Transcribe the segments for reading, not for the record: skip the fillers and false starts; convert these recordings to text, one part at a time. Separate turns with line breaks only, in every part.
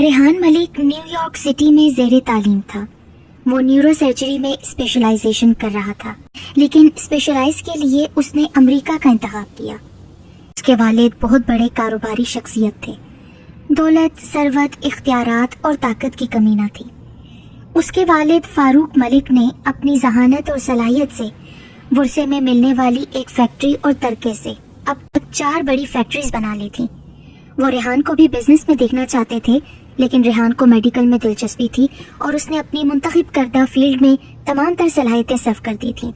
Rehan Malik New York city में ज़ेरे तालीम था। वो न्यूरो सर्जरी में स्पेशलाइजेशन कर रहा था, लेकिन स्पेशलाइज के लिए उसने अमेरिका का इंतखाब किया। उसके वालिद बहुत बड़े कारोबारी शख्सियत थे। दौलत, सरवत, इख्तियारात और ताकत की कमी न थी। उसके वालिद फारूक मलिक ने अपनी जहानत और सलाहियत से वर्से में मिलने वाली एक फैक्ट्री और तरके से अब तक 4 बड़ी फैक्ट्रीज बना ली थी। वो रेहान को भी बिजनेस में देखना चाहते थे, लेकिन रेहान को मेडिकल में दिलचस्पी थी और उसने अपनी मुंतखब करदा फील्ड में तमाम तर सलाहियतें सर्व कर दी थी।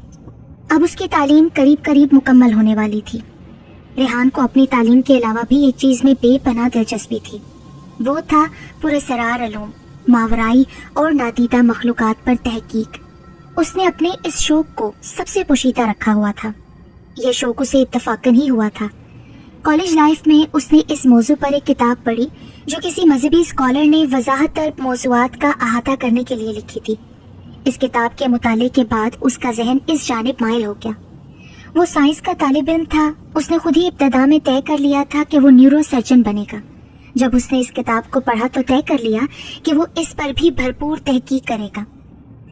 अब उसकी तालीम करीब करीब मुकम्मल होने वाली थी। रेहान को अपनी तालीम के अलावा भी एक चीज़ में बेपनाह दिलचस्पी थी। वो था पुरअसरार अलूम, मावराई और नादीदा मखलूक़ात पर तहकीक। उसने अपने इस शौक को सबसे पोशीदा रखा हुआ था। यह शौक उसे इत्तफाकन ही हुआ था। कॉलेज लाइफ में उसने इस मौजू पर एक किताब पढ़ी जो किसी मजहबी स्कॉलर ने वजाहत तर मौज़ूआत का अहाता करने के लिए लिखी थी। इस किताब के मुताले के बाद उसका जहन इस जानिब माइल हो गया। वो साइंस का तालिब इल्म था। उसने खुद ही इब्तदा में तय कर लिया था कि वो न्यूरो सर्जन बनेगा। जब उसने इस किताब को पढ़ा तो तय कर लिया कि वो इस पर भी भरपूर तहकीक करेगा।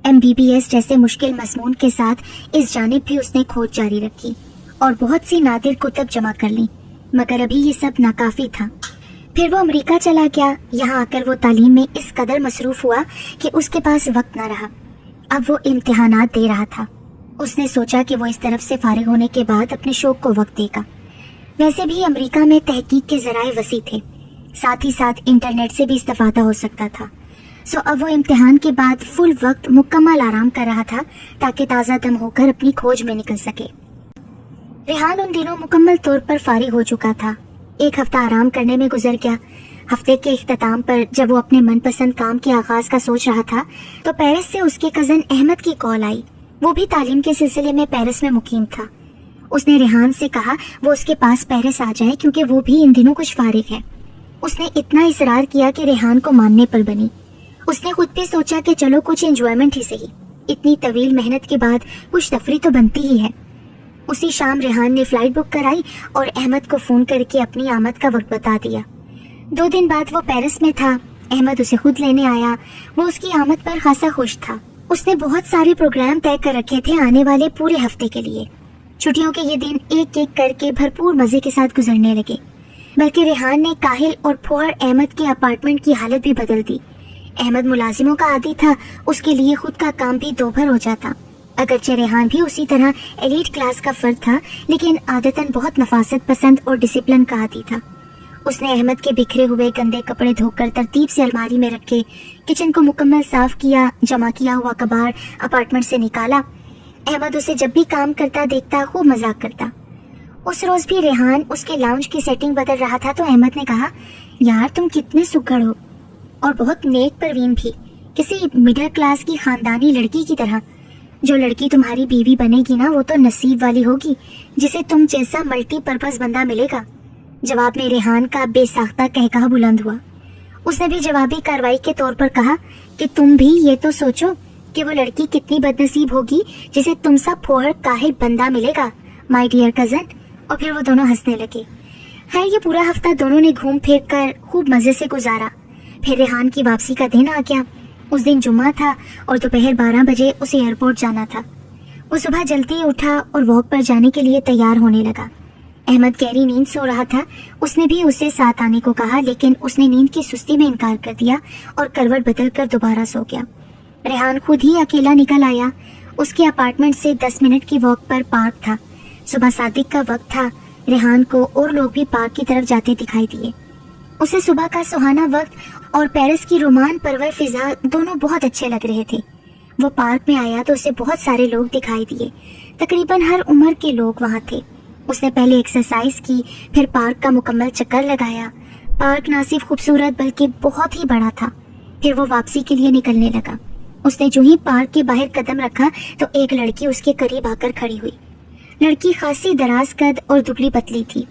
MBBS जैसे मुश्किल मज़मून के साथ इस जानिब भी उसने खोज जारी रखी और बहुत सी नादिर कुतब जमा कर ली, मगर अभी ये सब नाकाफी था। फिर वो अमेरिका चला गया। यहाँ आकर वो तालीम में इस कदर मसरूफ हुआ कि उसके पास वक्त न रहा। अब वो इम्तिहानात दे रहा था। उसने सोचा कि वो इस तरफ से फारिग होने के बाद अपने शौक को वक्त देगा। वैसे भी अमेरिका में तहकीक के ज़राए वसी थे, साथ ही साथ इंटरनेट से भी इस्तेफादा हो सकता था। सो अब वो इम्तिहान के बाद फुल वक्त मुकम्मल आराम कर रहा था ताकि ताज़ा दम होकर अपनी खोज में निकल सके। रेहान उन दिनों मुकम्मल तौर पर फारिग हो चुका था। एक हफ्ता आराम करने में गुजर गया। हफ्ते के इख्तिताम पर जब वो अपने मनपसंद काम के आगाज का सोच रहा था तो पेरिस से उसके कज़न अहमद की कॉल आई। वो भी तालीम के सिलसिले में पेरिस में मुकीम था। उसने रेहान से कहा वो उसके पास पेरिस आ जाए क्योंकि वो भी इन दिनों कुछ फारिग है। उसने इतना इसरार किया कि रेहान को मानने पर बनी। उसने खुद भी सोचा कि चलो कुछ एंजॉयमेंट ही सही, इतनी तवील मेहनत के बाद कुछ तफरी तो बनती ही है। उसी शाम रेहान ने फ्लाइट बुक कराई और अहमद को फोन करके अपनी आमद का वक्त बता दिया। 2 दिन बाद वो पेरिस में था। अहमद उसे खुद लेने आया। वो उसकी आमद पर खासा खुश था। उसने बहुत सारे प्रोग्राम तय कर रखे थे आने वाले पूरे हफ्ते के लिए। छुट्टियों के ये दिन एक एक करके भरपूर मजे के साथ गुजरने लगे। बल्कि रेहान ने काहिल और फुहर अहमद के अपार्टमेंट की हालत भी बदल दी। अहमद मुलाजिमों का आदी था, उसके लिए खुद का काम भी दोभर हो जाता। अगरचे रेहान भी उसी तरह एलीट क्लास का फर्द था, लेकिन आदतन बहुत नफासत पसंद और डिसिप्लिन का आदी था। उसने अहमद के बिखरे हुए गंदे कपड़े धोकर तरतीब से अलमारी में रखे, किचन को मुकम्मल साफ किया, जमा किया हुआ कबाड़ अपार्टमेंट से निकाला। अहमद उसे जब भी काम करता देखता खूब मजाक करता। उस रोज भी रेहान उसके लाउंज की सेटिंग बदल रहा था तो अहमद ने कहा, यार तुम कितने सुघड़ हो और बहुत नेक परवीन भी, किसी मिडिल क्लास की खानदानी लड़की की तरह। जो लड़की तुम्हारी बीवी बनेगी ना वो तो नसीब वाली होगी जिसे तुम जैसा मल्टीपर्पज बंदा मिलेगा। जवाब में रेहान का बेसाख्ता कहकहा बुलंद हुआ। उसने भी जवाबी कार्रवाई के तौर पर कहा कि तुम भी ये तो सोचो कि वो लड़की कितनी बदनसीब होगी जिसे तुम सा फोहर काहिल बंदा मिलेगा, माय डियर कजन। और फिर वो दोनों हंसने लगे। खैर ये पूरा हफ्ता दोनों ने घूम फिर कर खूब मजे से गुजारा। फिर रेहान की वापसी का दिन आ गया। उस दिन जुम्मा था और दोपहर 12 बजे उसे एयरपोर्ट जाना था। वो सुबह जल्दी उठा और वॉक पर जाने के लिए तैयार होने लगा। अहमद गहरी नींद सो रहा था। उसने भी उसे साथ आने को कहा, लेकिन उसने नींद की सुस्ती में इनकार कर दिया और करवट बदल कर दोबारा सो गया। रेहान खुद ही अकेला निकल आया। उसके अपार्टमेंट से 10 मिनट की वॉक पर पार्क था। सुबह सादिक का वक्त था। रेहान को और लोग भी पार्क की तरफ जाते दिखाई दिए। उसे सुबह का सुहाना वक्त और पेरिस की रोमान परवर फिजा दोनों बहुत अच्छे लग रहे थे। वो पार्क में आया तो उसे बहुत सारे लोग दिखाई दिए। तकरीबन हर उम्र के लोग वहाँ थे। उसने पहले एक्सरसाइज की, फिर पार्क का मुकम्मल चक्कर लगाया। पार्क ना सिर्फ खूबसूरत बल्कि बहुत ही बड़ा था। फिर वो वापसी के लिए निकलने लगा। उसने जो ही पार्क के बाहर कदम रखा तो एक लड़की उसके करीब आकर खड़ी हुई। लड़की खासी दराज कद और दुबली पतली थी।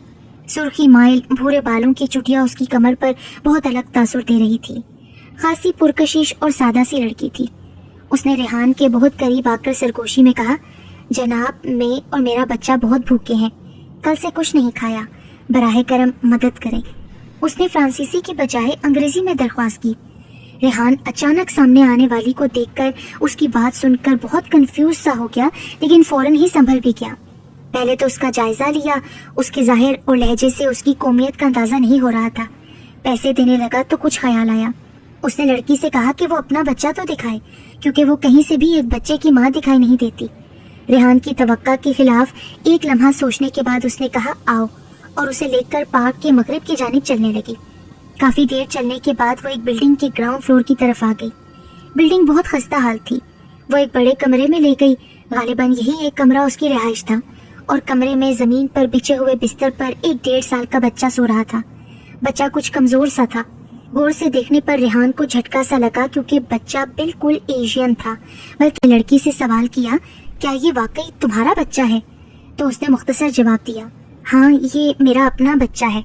सुर्खी माइल भूरे बालों की चुटिया उसकी कमर पर बहुत अलग तासुर दे रही थी। खासी पुरकशिश और सादा सी लड़की थी। उसने रेहान के बहुत करीब आकर सरगोशी में कहा, जनाब मैं और मेरा बच्चा बहुत भूखे हैं, कल से कुछ नहीं खाया, बराहे करम मदद करें। اس نے فرانسیسی کی بجائے انگریزی میں درخواست کی۔ ریحان اچانک سامنے آنے والی کو دیکھ کر اس کی بات سن کر بہت کنفیوز سا ہو گیا، لیکن فوراً ہی سنبھل بھی گیا۔ پہلے تو اس کا جائزہ لیا، اس کے ظاہر اور لہجے سے اس کی قومیت کا اندازہ نہیں ہو رہا تھا۔ پیسے دینے لگا تو کچھ خیال آیا۔ اس نے لڑکی سے کہا کہ وہ اپنا بچہ تو دکھائے، کیونکہ وہ کہیں سے بھی ایک بچے کی ماں دکھائی نہیں دیتی۔ ریحان کی توقع کے خلاف ایک لمحہ سوچنے کے بعد اس نے کہا آؤ، اور اسے لے کر پارک کے مغرب کی جانب چلنے لگی۔ کافی دیر چلنے کے بعد وہ ایک بلڈنگ کے گراؤنڈ فلور کی طرف آ گئی۔ بلڈنگ بہت خستہ حال تھی۔ وہ ایک بڑے کمرے میں لے گئی، غالباً یہی ایک کمرہ اس کی رہائش تھا، اور کمرے میں زمین پر بچھے ہوئے بستر پر ایک 1.5 سال کا بچہ سو رہا تھا۔ بچہ کچھ کمزور سا تھا۔ غور سے دیکھنے پر ریحان کو جھٹکا سا لگا، کیونکہ بچہ بالکل ایشین تھا۔ بلکہ لڑکی سے سوال کیا، کیا یہ واقعی تمہارا بچہ ہے؟ تو اس نے مختصر جواب دیا، ہاں یہ میرا اپنا بچہ ہے۔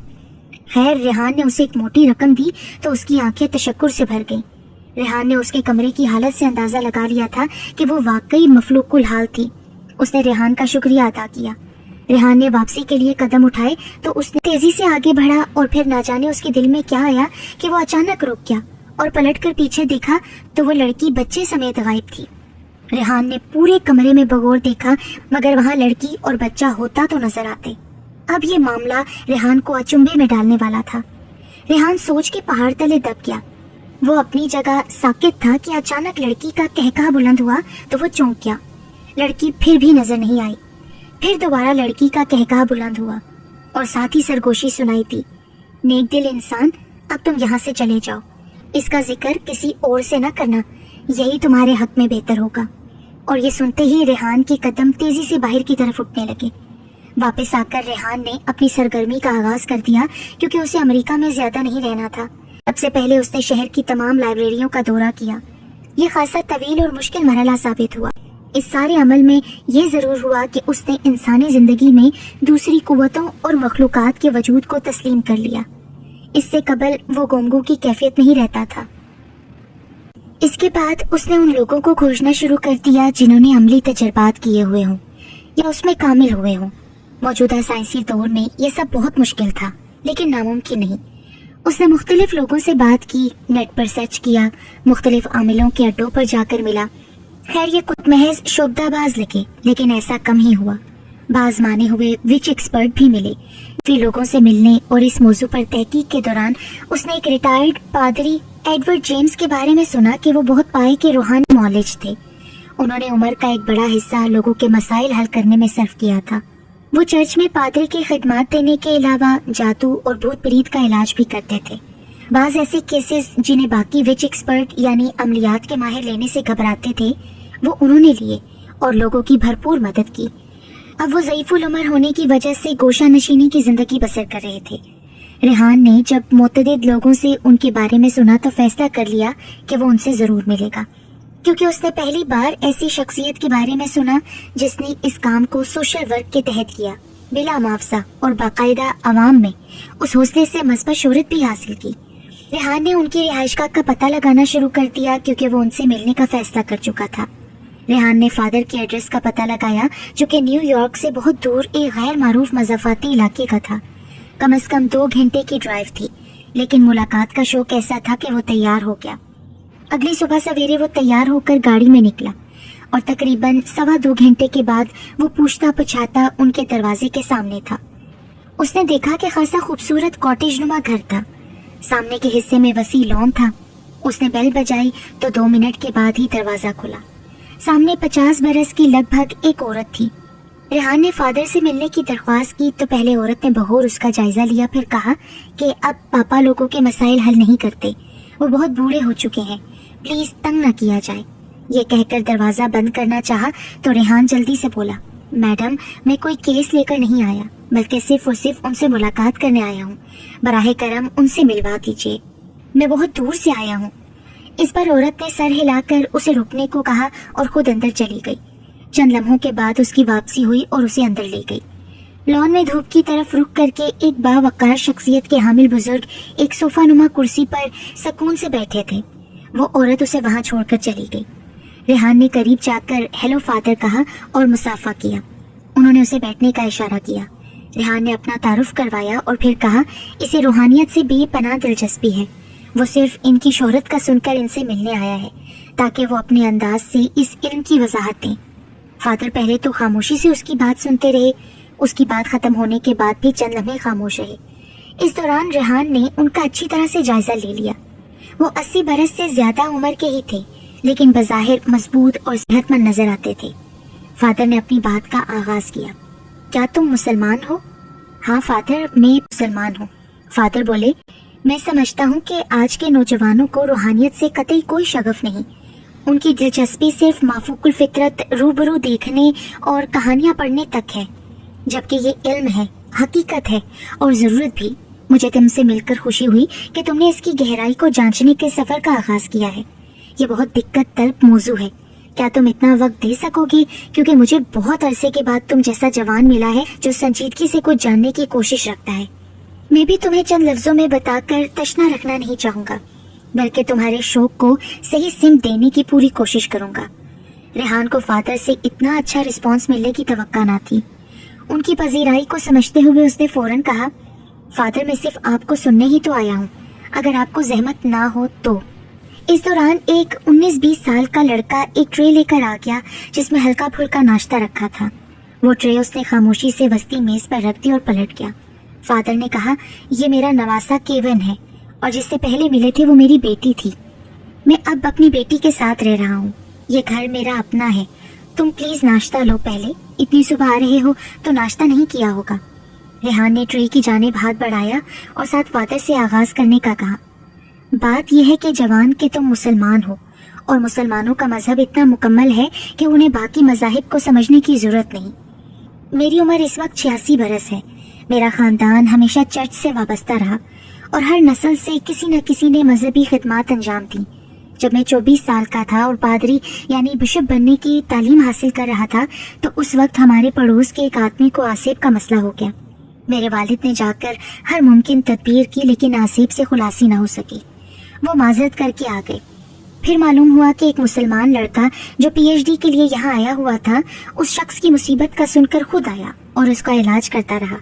خیر، ریحان نے اسے ایک موٹی رقم دی تو اس کی آنکھیں تشکر سے بھر گئیں۔ ریحان نے اس کے کمرے کی حالت سے اندازہ لگا لیا تھا کہ وہ واقعی مفلوق الحال تھی۔ اس نے ریحان کا شکریہ ادا کیا۔ ریحان نے واپسی کے لیے قدم اٹھائے تو اس نے تیزی سے آگے بڑھا، اور پھر نہ جانے اس کے دل میں کیا آیا کہ وہ اچانک رک گیا اور پلٹ کر پیچھے دیکھا تو وہ لڑکی بچے سمیت غائب تھی۔ ریحان نے پورے کمرے میں بغور دیکھا، مگر وہاں لڑکی اور بچہ ہوتا تو نظر آتے۔ اب یہ معاملہ ریحان کو اچنبے میں ڈالنے والا تھا۔ ریحان سوچ کے پہاڑ تلے دب گیا۔ وہ اپنی جگہ ساکت تھا کہ اچانک لڑکی کا قہقہا بلند ہوا تو وہ چونک گیا۔ لڑکی پھر بھی نظر نہیں آئی۔ پھر دوبارہ لڑکی کا قہقہا بلند ہوا اور ساتھ ہی سرگوشی سنائی دی، نیک دل انسان، اب تم یہاں سے چلے جاؤ، اس کا ذکر کسی اور سے نہ کرنا، یہی تمہارے حق میں بہتر ہوگا۔ اور یہ سنتے ہی ریحان کے قدم تیزی سے باہر کی طرف اٹھنے لگے۔ واپس آ کر ریحان نے اپنی سرگرمی کا آغاز کر دیا، کیونکہ اسے امریکہ میں زیادہ نہیں رہنا تھا۔ سب سے پہلے اس نے شہر کی تمام لائبریریوں کا دورہ کیا۔ یہ خاصا طویل اور مشکل مرحلہ ثابت ہوا۔ اس سارے عمل میں یہ ضرور ہوا کہ اس نے انسانی زندگی میں دوسری قوتوں اور مخلوقات کے وجود کو تسلیم کر لیا۔ اس سے قبل وہ گونگو کی کیفیت میں ہی رہتا تھا۔ اس کے بعد اس نے ان لوگوں کو کھوجنا شروع کر دیا جنہوں نے عملی تجربات کیے ہوئے ہوں یا اس میں کامل ہوئے ہوں۔ موجودہ سائنسی دور میں یہ سب بہت مشکل تھا، لیکن ناممکن نہیں۔ اس نے مختلف لوگوں سے بات کی، نیٹ پر سرچ کیا، مختلف عاملوں کے اڈوں پر جا کر ملا۔ خیر، یہ کچھ محض شعبدہ باز لگے، لیکن ایسا کم ہی ہوا۔ بعض مانے ہوئے وچ ایکسپرٹ بھی ملے۔ پھر لوگوں سے ملنے اور اس موضوع پر تحقیق کے دوران اس نے ایک ریٹائرڈ پادری ایڈورڈ جیمز کے بارے میں سنا کہ وہ بہت پائے کے روحانی معالج تھے۔ انہوں نے عمر کا ایک بڑا حصہ لوگوں کے مسائل حل کرنے میں صرف کیا تھا۔ وہ چرچ میں پادری کی خدمات دینے کے علاوہ جادو اور بھوت پریت کا علاج بھی کرتے تھے۔ بعض ایسے کیسز جنہیں باقی وچ ایکسپرٹ یعنی عملیات کے ماہر لینے سے گھبراتے تھے، وہ انہوں نے لیے اور لوگوں کی بھرپور مدد کی۔ اب وہ ضعیف العمر ہونے کی وجہ سے گوشہ نشینی کی زندگی بسر کر رہے تھے۔ ریحان نے جب متعدد لوگوں سے ان کے بارے میں سنا تو فیصلہ کر لیا کہ وہ ان سے ضرور ملے گا، کیونکہ اس نے پہلی بار ایسی شخصیت کے بارے میں سنا جس نے اس کام کو سوشل ورک کے تحت کیا، بلا معاوضہ اور باقاعدہ عوام میں اس حوصلے سے مثبت شہرت بھی حاصل کی۔ ریحان نے ان کی رہائش گاہ کا پتہ لگانا شروع کر دیا، کیونکہ وہ ان سے ملنے کا فیصلہ کر چکا تھا۔ ریحان نے فادر کے ایڈریس کا پتہ لگایا، جو کہ نیو یارک سے بہت دور ایک غیر معروف مضافاتی علاقے کا تھا۔ کم از کم 2 گھنٹے کی ڈرائیو تھی، لیکن ملاقات کا شوق ایسا تھا کہ وہ تیار ہو گیا۔ اگلی صبح سویرے وہ تیار ہو کر گاڑی میں نکلا اور تقریباً 2.25 گھنٹے کے بعد وہ پوچھتا پچھاتا ان کے دروازے کے سامنے تھا۔ اس نے دیکھا کہ خاصا خوبصورت کاٹیج نما گھر تھا۔ سامنے کے حصے میں وسیع لان تھا۔ اس نے بیل بجائی تو 2 منٹ کے بعد ہی دروازہ کھلا۔ سامنے 50 برس کی لگ بھگ ایک عورت تھی۔ ریحان نے فادر سے ملنے کی درخواست کی تو پہلے عورت نے بغور اس کا جائزہ لیا، پھر کہا کہ اب پاپا لوگوں کے مسائل حل نہیں کرتے، وہ بہت بوڑھے ہو چکے ہیں، پلیز تنگ نہ کیا جائے۔ یہ کہہ کر دروازہ بند کرنا چاہا تو ریحان جلدی سے بولا، میڈم میں کوئی کیس لے کر نہیں آیا، بلکہ صرف اور صرف ان سے ملاقات کرنے آیا ہوں، براہ کرم ان سے ملوا دیجیے، میں بہت دور سے آیا ہوں۔ اس پر عورت نے سر ہلا کر اسے رکنے کو کہا اور خود اندر چلی گئی۔ چند لمحوں کے بعد اس کی واپسی ہوئی اور اسے اندر لے گئی۔ لان میں دھوپ کی طرف رخ کر کے ایک باوقار شخصیت کے حامل بزرگ ایک صوفہ نما کرسی پر سکون سے بیٹھے تھے۔ وہ عورت اسے وہاں چھوڑ کر چلی گئی۔ ریحان نے قریب جا کر ہیلو فادر کہا اور مصافحہ کیا۔ انہوں نے اسے بیٹھنے کا اشارہ کیا۔ रेहान ने अपना तारुफ करवाया और फिर कहा, इसे रूहानियत से बेपनाह दिलचस्पी है। वो सिर्फ इनकी शोहरत का सुनकर इनसे मिलने आया है ताकि वो अपने अंदाज से इस इल्म की वजाहत दें। फादर पहले तो खामोशी से उसकी बात सुनते रहे, उसकी बात खत्म होने के बाद भी चंद लम्हे खामोश रहे। इस दौरान रेहान ने उनका अच्छी तरह से जायजा ले लिया। वो 80 बरस से ज्यादा उम्र के ही थे, लेकिन बज़ाहिर मजबूत और सेहतमंद नजर आते थे। फादर ने अपनी बात का आगाज किया, क्या तुम मुसलमान हो? हाँ फादर, मैं मुसलमान हूँ। फादर बोले, मैं समझता हूँ कि आज के नौजवानों को रूहानियत से कतई कोई शगफ नहीं। उनकी दिलचस्पी सिर्फ माफूकुल फितरत रूबरू देखने और कहानियां पढ़ने तक है, जबकि ये इल्म है, हकीकत है और ज़रूरत भी। मुझे तुमसे मिलकर खुशी हुई कि तुमने इसकी गहराई को जांचने के सफ़र का आगाज़ किया है। ये बहुत दिक्कत तलब मौजू है। क्या तुम इतना वक्त दे सकोगे? क्योंकि मुझे बहुत अरसे के बाद तुम जैसा जवान मिला है जो संजीदगी से कुछ जानने की कोशिश रखता है। मैं भी तुम्हें चंद लफ्जों में बताकर तशना रखना नहीं चाहूँगा, बल्कि तुम्हारे शौक को सही सिमत देने की पूरी कोशिश करूँगा। रेहान को फादर से इतना अच्छा रिस्पॉन्स मिलने की तवक्का ना थी। उनकी पजीराई को समझते हुए उसने फौरन कहा, फादर मैं सिर्फ आपको सुनने ही तो आया हूँ, अगर आपको जहमत ना हो तो। इस दौरान एक 19-20 साल का लड़का एक ट्रे लेकर आ गया जिसमें हल्का फुल्का नाश्ता रखा था। वो ट्रे उसने खामोशी से वस्ती मेज पर रख दी और पलट गया। फादर ने कहा, ये मेरा नवासा केवन है और जिससे पहले मिले थे वो मेरी बेटी थी। मैं अब अपनी बेटी के साथ रह रहा हूँ। ये घर मेरा अपना है। तुम प्लीज नाश्ता लो पहले, इतनी सुबह आ रहे हो तो नाश्ता नहीं किया होगा। रेहान ने ट्रे की जानिब हाथ बढ़ाया और साथ फादर से आगाज करने का कहा, बात यह है कि जवान के तुम मुसलमान हो और मुसलमानों का मजहब इतना मुकम्मल है कि उन्हें बाकी मजाहिब को समझने की जरूरत नहीं। मेरी उम्र इस वक्त 86 बरस है। मेरा खानदान हमेशा चर्च से वाबस्ता रहा और हर नस्ल से किसी न किसी ने मजहबी खिदमत अंजाम दी। जब मैं 24 साल का था और पादरी यानी बिशप बनने की तालीम हासिल कर रहा था तो उस वक्त हमारे पड़ोस के एक आदमी को आसिफ का मसला हो गया। मेरे वालिद ने जाकर हर मुमकिन तदबीर की, लेकिन आसिफ से खुलासी ना हो सकी। वो माजरत करके आ गए। फिर मालूम हुआ कि एक मुसलमान लड़का जो PhD के लिए यहाँ आया हुआ था, उस शख्स की मुसीबत का सुनकर खुद आया और उसका इलाज करता रहा।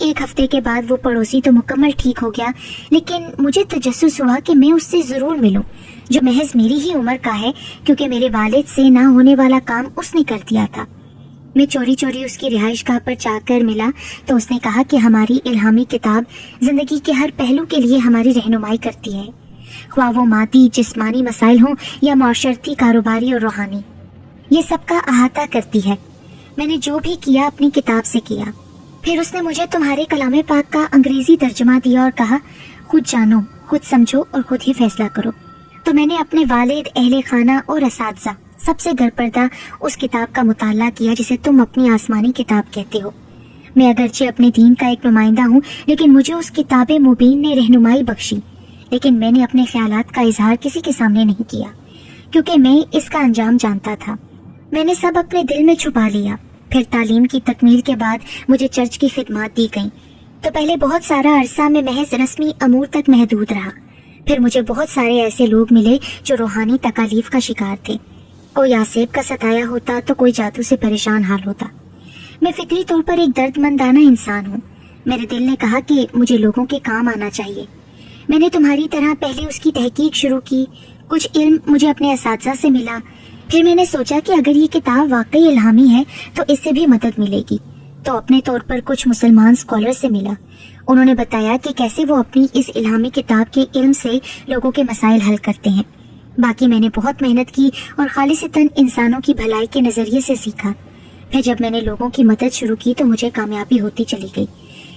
एक हफ्ते के बाद वो पड़ोसी तो मुकम्मल ठीक हो गया, लेकिन मुझे तजस्सुस हुआ कि मैं उससे जरूर मिलूं, जो महज मेरी ही उम्र का है, क्योंकि मेरे वालिद से ना होने वाला काम उसने कर दिया था। मैं चोरी चोरी उसकी रिहाइशगाह पर जाकर मिला तो उसने कहा कि हमारी इल्हामी किताब जिंदगी के हर पहलू के लिए हमारी रहनुमाई करती है, ख्वाह वो मादी जिस्मानी मसाइल हों या माशरती, कारोबारी और रूहानी। ये सबका अहाता करती है। मैंने जो भी किया अपनी किताब से किया। फिर उसने मुझे तुम्हारे कलामे पाक का अंग्रेजी तर्जुमा दिया और कहा, खुद जानो, खुद समझो और खुद ही फैसला करो। तो मैंने अपने वालिद, अहले खाना और असातिज़ा सबसे दरपर्दा उस किताब का मुताला किया जिसे तुम अपनी आसमानी किताब कहते हो। मैं अगरचे अपने दीन का एक नुमाइंदा हूँ, लेकिन मुझे उस किताब मुबीन ने रहनुमाई बख्शी, लेकिन मैंने अपने ख्यालात का इजहार किसी के सामने नहीं किया, क्योंकि मैं इसका अंजाम जानता था। मैंने सब अपने दिल में छुपा लिया। फिर तालीम की तकमील के बाद मुझे चर्च की खिदमत दी गई, तो पहले बहुत सारा अरसा में महज रस्मी अमूर तक महदूद रहा। फिर मुझे बहुत सारे ऐसे लोग मिले जो रूहानी तकालीफ का शिकार थे। कोई आसेब का सताया होता तो कोई जादू से परेशान हाल होता। मैं फितरी तौर पर एक दर्दमंदाना इंसान हूँ। मेरे दिल ने कहा कि मुझे लोगों के काम आना चाहिए। मैंने तुम्हारी तरह पहले उसकी तहकीक शुरू की। कुछ इल्म मुझे अपने असातिज़ा से मिला। फिर मैंने सोचा कि अगर ये किताब वाकई इल्हामी है तो इससे भी मदद मिलेगी, तो अपने तौर पर कुछ मुसलमान स्कॉलर से मिला। उन्होंने बताया कि कैसे वो अपनी इस इल्हामी किताब के इल्म से लोगों के मसाइल हल करते हैं। बाकी मैंने बहुत मेहनत की और खालिसतन इंसानों की भलाई के नज़रिए से सीखा। फिर जब मैंने लोगों की मदद शुरू की तो मुझे कामयाबी होती चली गई,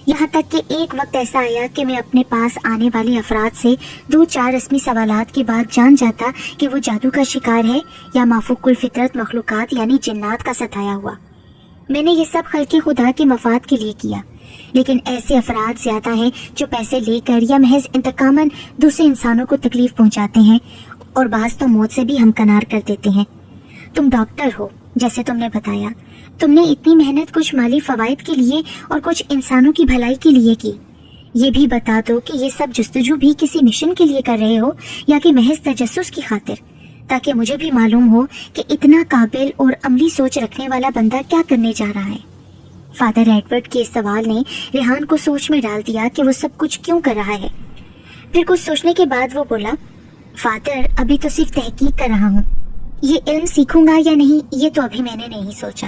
यहाँ तक कि एक वक्त ऐसा आया कि मैं अपने पास आने वाले अफराद से 2-4 रस्मी सवालात के बाद जान जाता कि वो जादू का शिकार है या माफूकुल फितरत मखलूकात यानी जिन्नात का सताया हुआ। मैंने ये सब खल्क़े खुदा के मफाद के लिए किया, लेकिन ऐसे अफराद ज्यादा हैं जो पैसे लेकर या महज इंतकामन दूसरे इंसानों को तकलीफ पहुंचाते हैं और बाज़ तो मौत से भी हमकनार कर देते हैं। तुम डॉक्टर हो, जैसे तुमने बताया। तुमने इतनी मेहनत कुछ माली फवायद के लिए और कुछ इंसानों की भलाई के लिए की। ये भी बता दो कि ये सब जुस्तजू भी किसी मिशन के लिए कर रहे हो या कि महज तजस्सुस की खातिर, ताकि मुझे भी मालूम हो कि इतना काबिल और अमली सोच रखने वाला बंदा क्या करने जा रहा है। فادر ایڈورڈ کے سوال نے ریحان کو سوچ میں ڈال دیا کہ وہ سب کچھ کیوں کر رہا ہے۔ پھر کچھ سوچنے کے بعد وہ بولا، فادر ابھی تو صرف تحقیق کر رہا ہوں، یہ علم سیکھوں گا یا نہیں یہ تو ابھی میں نے نہیں سوچا۔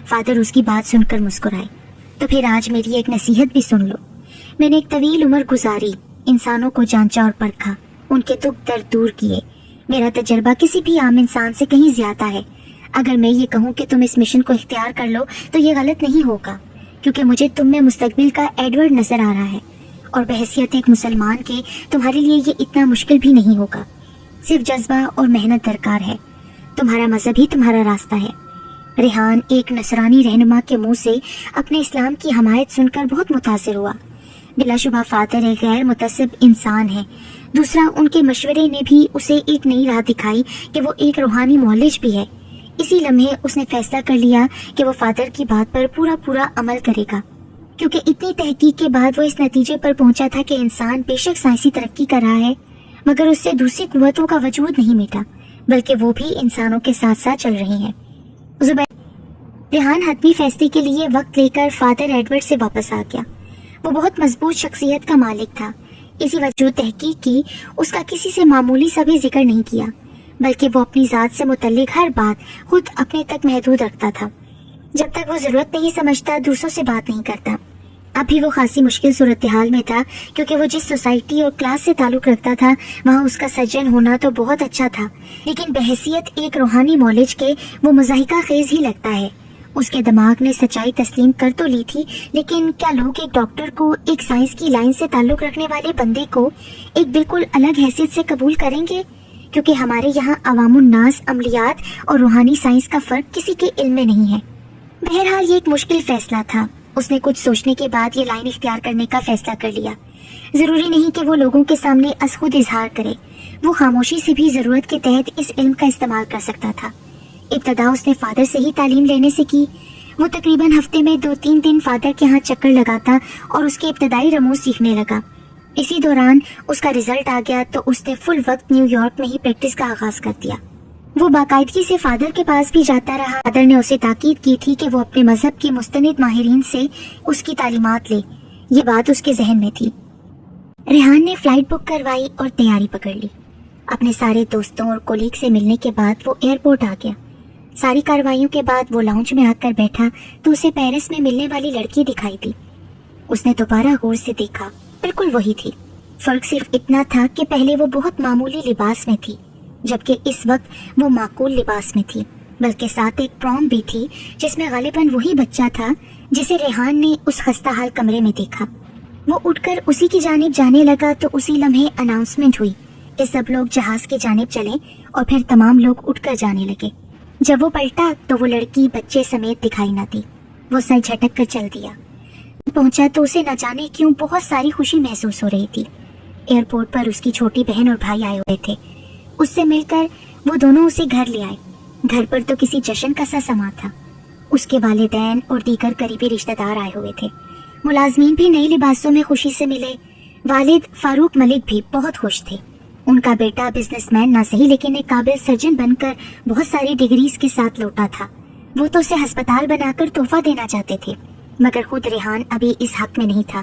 فادر اس کی بات سن کر مسکرائے۔ تو پھر آج میری ایک نصیحت بھی سن لو۔ میں نے ایک طویل عمر گزاری، انسانوں کو جانچا اور پرکھا، ان کے دکھ درد دور کیے۔ میرا تجربہ کسی بھی عام انسان سے کہیں زیادہ ہے۔ اگر میں یہ کہوں کہ تم اس مشن کو اختیار کر لو تو یہ غلط نہیں ہوگا، کیونکہ مجھے تم میں مستقبل کا ایڈورڈ نظر آ رہا ہے، اور بحیثیت ایک مسلمان کے تمہارے لیے یہ اتنا مشکل بھی نہیں ہوگا۔ صرف جذبہ اور محنت درکار ہے۔ تمہارا مذہب ہی تمہارا راستہ ہے۔ ریحان ایک نصرانی رہنما کے منہ سے اپنے اسلام کی حمایت سن کر بہت متاثر ہوا۔ بلا شبہ فادر ایک غیر متعصب انسان ہے۔ دوسرا، ان کے مشورے نے بھی اسے ایک نئی راہ دکھائی کہ وہ ایک روحانی معالج بھی ہے۔ اسی لمحے اس نے فیصلہ کر لیا کہ وہ فادر کی بات پر پورا عمل کرے گا، کیونکہ اتنی تحقیق کے بعد وہ اس نتیجے پر پہنچا تھا کہ انسان بے شک سائنسی ترقی کر رہا ہے، مگر اس سے دوسری قوتوں کا وجود نہیں مٹا، بلکہ وہ بھی انسانوں کے ساتھ ساتھ چل رہی ہیں۔ ریحان حتمی فیصلے کے لیے وقت لے کر فادر ایڈورڈ سے واپس آ گیا۔ وہ بہت مضبوط شخصیت کا مالک تھا، اسی وجہ جو تحقیق کی اس کا کسی سے معمولی سا بھی ذکر نہیں کیا، بلکہ وہ اپنی ذات سے متعلق ہر بات خود اپنے تک محدود رکھتا تھا۔ جب تک وہ ضرورت نہیں سمجھتا دوسروں سے بات نہیں کرتا۔ اب بھی وہ خاصی مشکل صورتحال میں تھا، کیونکہ وہ جس سوسائٹی اور کلاس سے تعلق رکھتا تھا وہاں اس کا سجن ہونا تو بہت اچھا تھا، لیکن بحیثیت ایک روحانی معالج کے وہ مضحکہ خیز ہی لگتا ہے۔ اس کے دماغ نے سچائی تسلیم کر تو لی تھی، لیکن کیا لوگ ایک ڈاکٹر کو، ایک سائنس کی لائن سے تعلق رکھنے والے بندے کو ایک بالکل الگ حیثیت سے قبول کریں گے؟ کیونکہ ہمارے یہاں عوام الناس عملیات اور روحانی سائنس کا فرق کسی کے علم میں نہیں ہے۔ بہرحال یہ ایک مشکل فیصلہ تھا۔ اس نے کچھ سوچنے کے بعد یہ لائن اختیار کرنے کا فیصلہ کر لیا۔ ضروری نہیں کہ وہ لوگوں کے سامنے از خود اظہار کرے، وہ خاموشی سے بھی ضرورت کے تحت اس علم کا استعمال کر سکتا تھا۔ ابتدا اس نے فادر سے ہی تعلیم لینے سے کی۔ وہ تقریباً ہفتے میں 2-3 دن فادر کے ہاں چکر لگاتا اور اس کے ابتدائی رموز سیکھنے لگا۔ اسی دوران اس کا رزلٹ آ گیا تو اس نے فل وقت نیو یارک میں ہی پریکٹس کا آغاز کر دیا۔ وہ باقاعدگی سے فادر کے پاس بھی جاتا رہا۔ فادر نے اسے تاکید کی تھی کہ وہ اپنے مذہب کے مستند ماہرین سے اس کی تعلیمات لے، یہ بات اس کے ذہن میں تھی۔ ریحان نے فلائٹ بک کروائی اور تیاری پکڑ لی۔ اپنے سارے دوستوں اور کولیگ سے ملنے کے بعد وہ ایئرپورٹ آ گیا۔ ساری کاروائیوں کے بعد وہ لاؤنج میں آ کر بیٹھا تو اسے پیرس میں ملنے والی لڑکی دکھائی دی۔ اس نے دوبارہ غور سے دیکھا، بالکل وہی تھی۔ فرق صرف اتنا تھا کہ پہلے وہ بہت معمولی لباس میں تھی، جبکہ اس وقت وہ معقول لباس میں تھی، بلکہ ساتھ ایک پروم بھی تھی جس میں غالباً وہی بچہ تھا جسے ریحان نے اس خستہ حال کمرے میں دیکھا۔ وہ اٹھ کر اسی کی جانب جانے لگا تو اسی لمحے اناؤنسمنٹ ہوئی کہ سب لوگ جہاز کی جانب چلیں، اور پھر تمام لوگ اٹھ کر جانے لگے۔ جب وہ پلٹا تو وہ لڑکی بچے سمیت دکھائی نہ دی۔ وہ سر جھٹک کر چل دیا۔ پہنچا تو اسے نہ جانے کیوں بہت ساری خوشی محسوس ہو رہی تھی۔ ایئرپورٹ پر اس کی چھوٹی بہن اور بھائی آئے ہوئے تھے۔ اس سے مل کر وہ دونوں اسے گھر لے آئے۔ گھر پر تو کسی جشن کا سا سما تھا۔ اس کے والدین اور دیگر قریبی رشتہ دار آئے ہوئے تھے۔ ملازمین بھی نئے لباسوں میں خوشی سے ملے۔ والد فاروق ملک بھی بہت خوش تھے۔ ان کا بیٹا بزنس مین نہ صحیح لیکن ایک قابل سرجن بن کر بہت ساری ڈگریز کے ساتھ لوٹا تھا۔ وہ تو اسے ہسپتال بنا کر تحفہ دینا چاہتے تھے، مگر خود ریحان ابھی اس حق میں نہیں تھا۔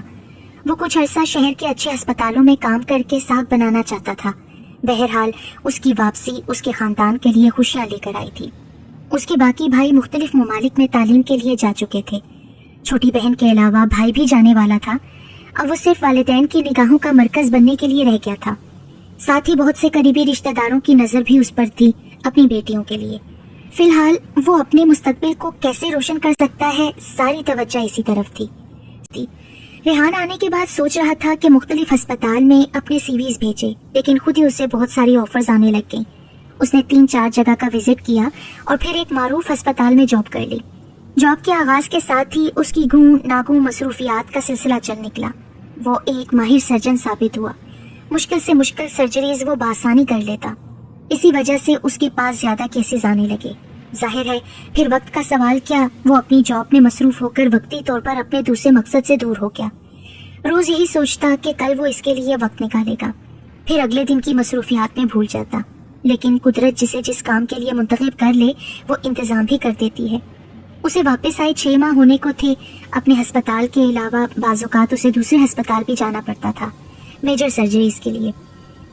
وہ کچھ عرصہ شہر کے اچھے ہسپتالوں میں کام کر کے ساکھ بنانا چاہتا تھا۔ بہرحال اس کی واپسی اس کے خاندان کے لیے خوشیاں لے کر آئی تھی۔ اس کے باقی بھائی مختلف ممالک میں تعلیم کے لیے جا چکے تھے۔ چھوٹی بہن کے علاوہ بھائی بھی جانے والا تھا۔ اب وہ صرف والدین کی نگاہوں کا مرکز بننے کے لیے رہ گیا تھا۔ ساتھ ہی بہت سے قریبی رشتہ داروں کی نظر بھی اس پر تھی اپنی بیٹیوں کے لیے۔ فی الحال وہ اپنے مستقبل کو کیسے روشن کر سکتا ہے، ساری توجہ اسی طرف تھی۔ ریحان آنے کے بعد سوچ رہا تھا کہ مختلف ہسپتال میں اپنے سی ویز بھیجے، لیکن خود ہی اسے بہت ساری آفرز آنے لگ گئیں۔ اس نے 3-4 جگہ کا وزٹ کیا اور پھر ایک معروف ہسپتال میں جاب کر لی۔ جاب کے آغاز کے ساتھ ہی اس کی گوں ناگوں مصروفیات کا سلسلہ چل نکلا۔ وہ ایک ماہر سرجن ثابت ہوا۔ مشکل سے مشکل سرجریز وہ بآسانی کر لیتا۔ اسی وجہ سے اس کے پاس زیادہ کیسز آنے لگے۔ ظاہر ہے پھر وقت کا سوال کیا، وہ اپنی جاب میں مصروف ہو کر وقتی طور پر اپنے دوسرے مقصد سے دور ہو گیا۔ روز یہی سوچتا کہ کل وہ اس کے لیے وقت نکالے گا، پھر اگلے دن کی مصروفیات میں بھول جاتا۔ لیکن قدرت جسے جس کام کے لیے منتخب کر لے وہ انتظام بھی کر دیتی ہے۔ उसे वापस आए 6 माह होने को थे। अपने अस्पताल के अलावा बाज़-औक़ात उसे दूसरे अस्पताल भी जाना पड़ता था मेजर सर्जरीज के लिए।